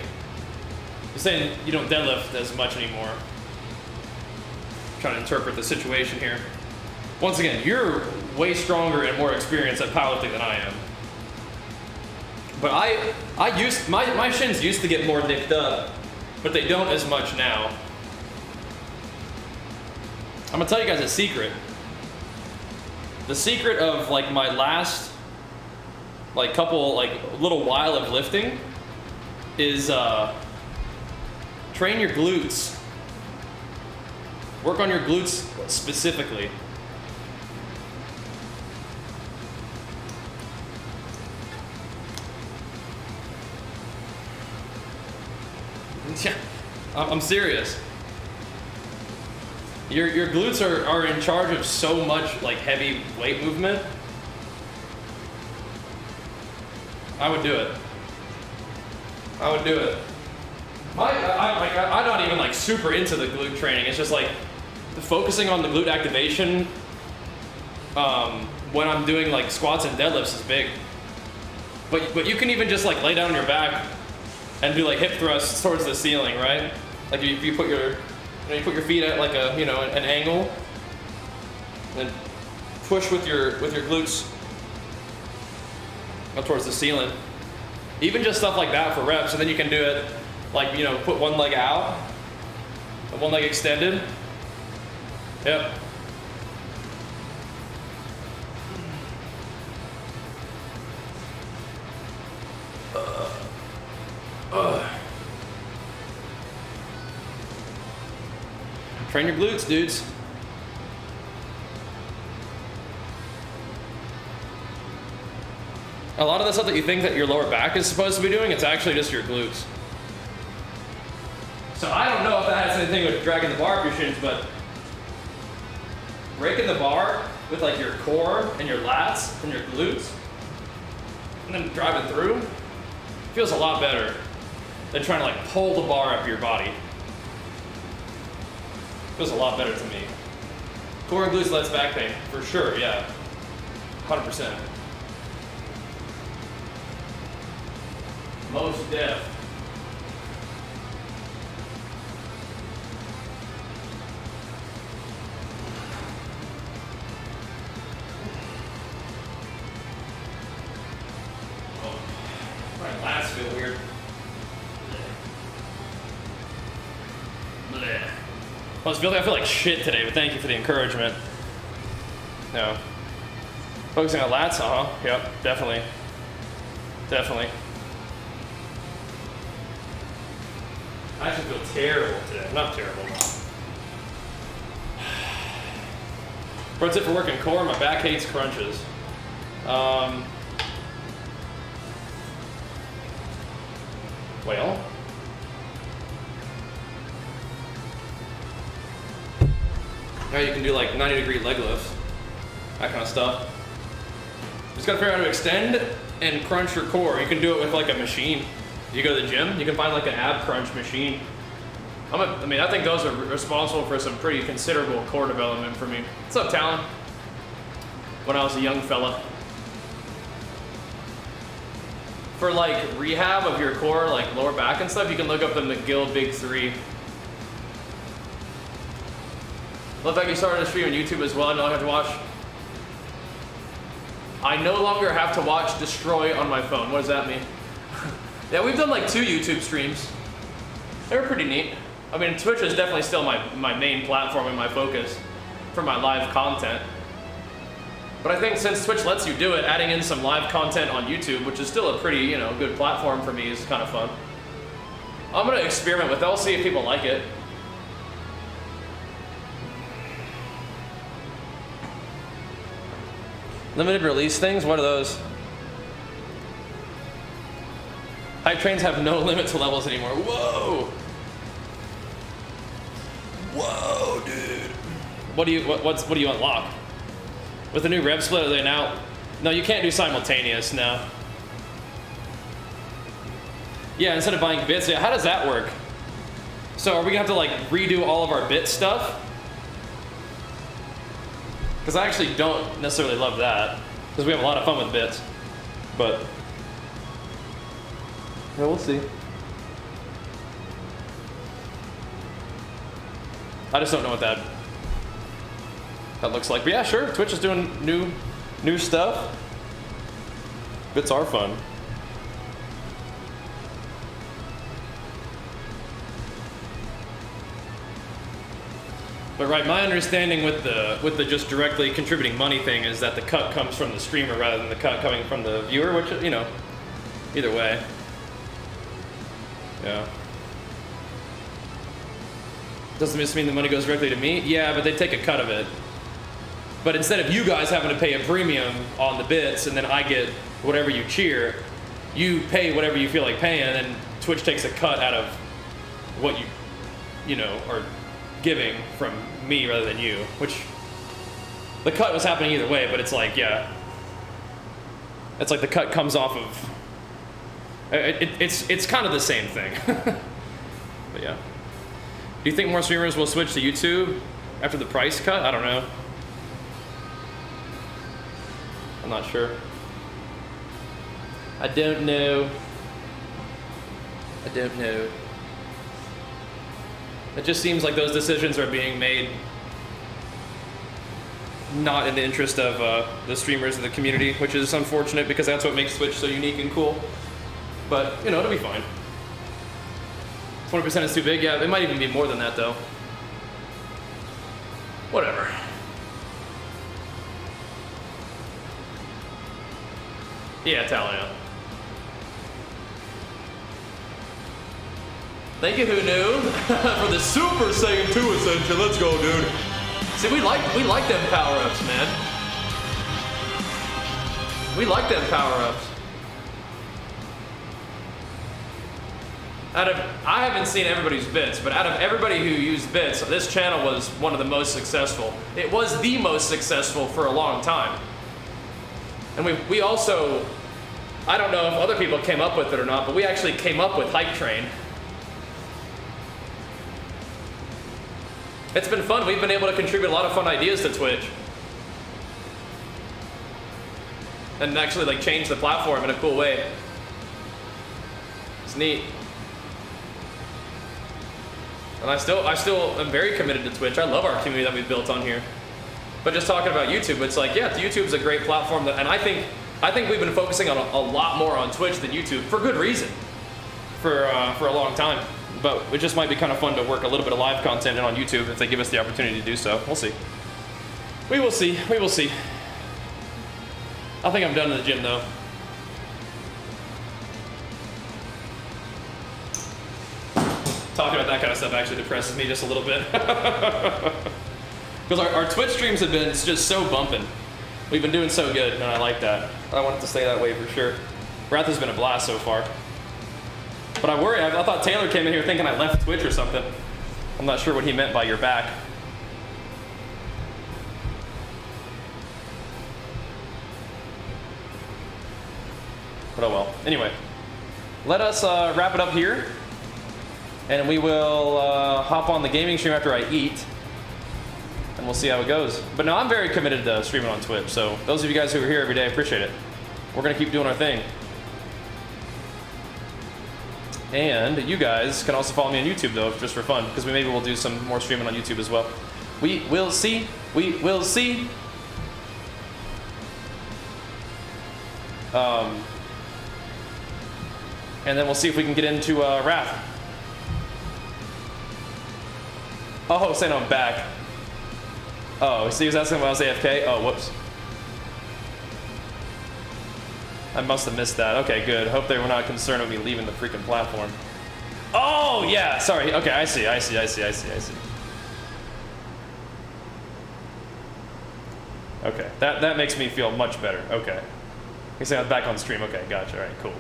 You're saying you don't deadlift as much anymore. I'm trying to interpret the situation here. Once again, you're way stronger and more experienced at powerlifting than I am. But my shins used to get more nicked up, but they don't as much now. I'm gonna tell you guys a secret. The secret of like my last like little while of lifting is train your glutes. Work on your glutes specifically. Yeah, I'm serious. Your glutes are in charge of so much like heavy weight movement. I would do it. I would do it. I'm not even like super into the glute training. It's just like focusing on the glute activation when I'm doing like squats and deadlifts is big. But you can even just like lay down on your back and do like hip thrusts towards the ceiling, right? Like you put your feet at like a an angle, and then push with your glutes up towards the ceiling. Even just stuff like that for reps, and then you can do it like put one leg out, one leg extended. Yep. Train your glutes, dudes. A lot of the stuff that you think that your lower back is supposed to be doing, it's actually just your glutes. So I don't know if that has anything with dragging the bar up your shins, but breaking the bar with like your core and your lats and your glutes, and then driving through, feels a lot better than trying to like pull the bar up your body. Feels a lot better to me. Core and glutes less back pain, for sure, yeah. 100%. Most def. Oh, my lats feel weird. Blech. I feel like shit today, but thank you for the encouragement. No. Focusing on lats, yep, definitely. Definitely. I actually feel terrible today. Not terrible. Pro tip for working core, my back hates crunches. Well. Now you can do like 90-degree leg lifts, that kind of stuff. Just gotta figure out how to extend and crunch your core. You can do it with like a machine. You go to the gym, you can find like an ab crunch machine. I think those are responsible for some pretty considerable core development for me. What's up, Talon? When I was a young fella. For like rehab of your core, like lower back and stuff, you can look up the McGill Big 3. Looks like you started a stream on YouTube as well. I no longer have to watch. I no longer have to watch Destroy on my phone. What does that mean? Yeah, we've done like 2 YouTube streams. They were pretty neat. I mean, Twitch is definitely still my main platform and my focus for my live content. But I think since Twitch lets you do it, adding in some live content on YouTube, which is still a pretty, good platform for me, is kind of fun. I'm gonna experiment with it. I'll see if people like it. Limited release things? What are those? Hype trains have no limit to levels anymore. Whoa! Whoa, dude. What do you unlock? With the new rev split, are they now? No, you can't do simultaneous now. Yeah, instead of buying bits, yeah, how does that work? So are we gonna have to like redo all of our bit stuff? Because I actually don't necessarily love that, because we have a lot of fun with bits. But yeah, we'll see. I just don't know what that looks like. But yeah, sure, Twitch is doing new stuff. Bits are fun. But right, my understanding with the just directly contributing money thing is that the cut comes from the streamer rather than the cut coming from the viewer, which, you know, either way. Yeah. Doesn't this mean the money goes directly to me? Yeah, but they take a cut of it. But instead of you guys having to pay a premium on the bits and then I get whatever you cheer, you pay whatever you feel like paying, and then Twitch takes a cut out of what you know, are giving from me rather than you, which the cut was happening either way, but it's like, yeah, it's like the cut comes off of, it's kind of the same thing. But yeah. Do you think more streamers will switch to YouTube after the price cut? I don't know. I'm not sure. I don't know. It just seems like those decisions are being made not in the interest of the streamers and the community, which is unfortunate because that's what makes Twitch so unique and cool. But, you know, it'll be fine. 20% is too big? Yeah, it might even be more than that, though. Whatever. Yeah, Talia. Thank you, Who Knew, for the Super Saiyan 2 Ascension. Let's go, dude. See, we like them power-ups, man. We like them power-ups. I haven't seen everybody's bits, but out of everybody who used bits, this channel was one of the most successful. It was the most successful for a long time. And we also, I don't know if other people came up with it or not, but we actually came up with Hype Train. It's been fun. We've been able to contribute a lot of fun ideas to Twitch. And actually like change the platform in a cool way. It's neat. And I still am very committed to Twitch. I love our community that we've built on here. But just talking about YouTube, it's like, yeah, YouTube's a great platform, and I think we've been focusing on a lot more on Twitch than YouTube for good reason, for a long time. But it just might be kind of fun to work a little bit of live content in on YouTube if they give us the opportunity to do so. We'll see. We will see. We will see. I think I'm done in the gym though. Talking about that kind of stuff actually depresses me just a little bit. Because our Twitch streams have been just so bumping. We've been doing so good, and I like that. I want it to stay that way for sure. Wrath has been a blast so far. But I worry, I thought Taylor came in here thinking I left Twitch or something. I'm not sure what he meant by you're back. But oh well. Anyway, let us wrap it up here. And we will hop on the gaming stream after I eat. And we'll see how it goes. But no, I'm very committed to streaming on Twitch. So those of you guys who are here every day, I appreciate it. We're going to keep doing our thing. And you guys can also follow me on YouTube, though, just for fun. Because maybe we'll do some more streaming on YouTube as well. We will see. We will see. And then we'll see if we can get into Wrath. Oh, saying I'm back. Oh, so he was asking if I was AFK? Oh, whoops. I must have missed that. Okay, good. Hope they were not concerned with me leaving the freaking platform. Oh, yeah, sorry. Okay, I see. Okay, that makes me feel much better. Okay. You say I'm back on stream. Okay, gotcha. All right, cool.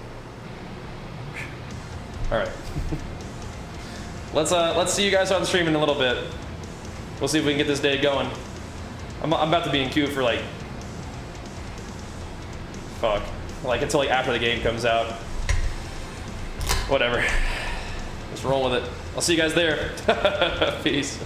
All right. Let's see you guys on stream in a little bit. We'll see if we can get this day going. I'm about to be in queue for like until like after the game comes out. Whatever. Just roll with it. I'll see you guys there. Peace.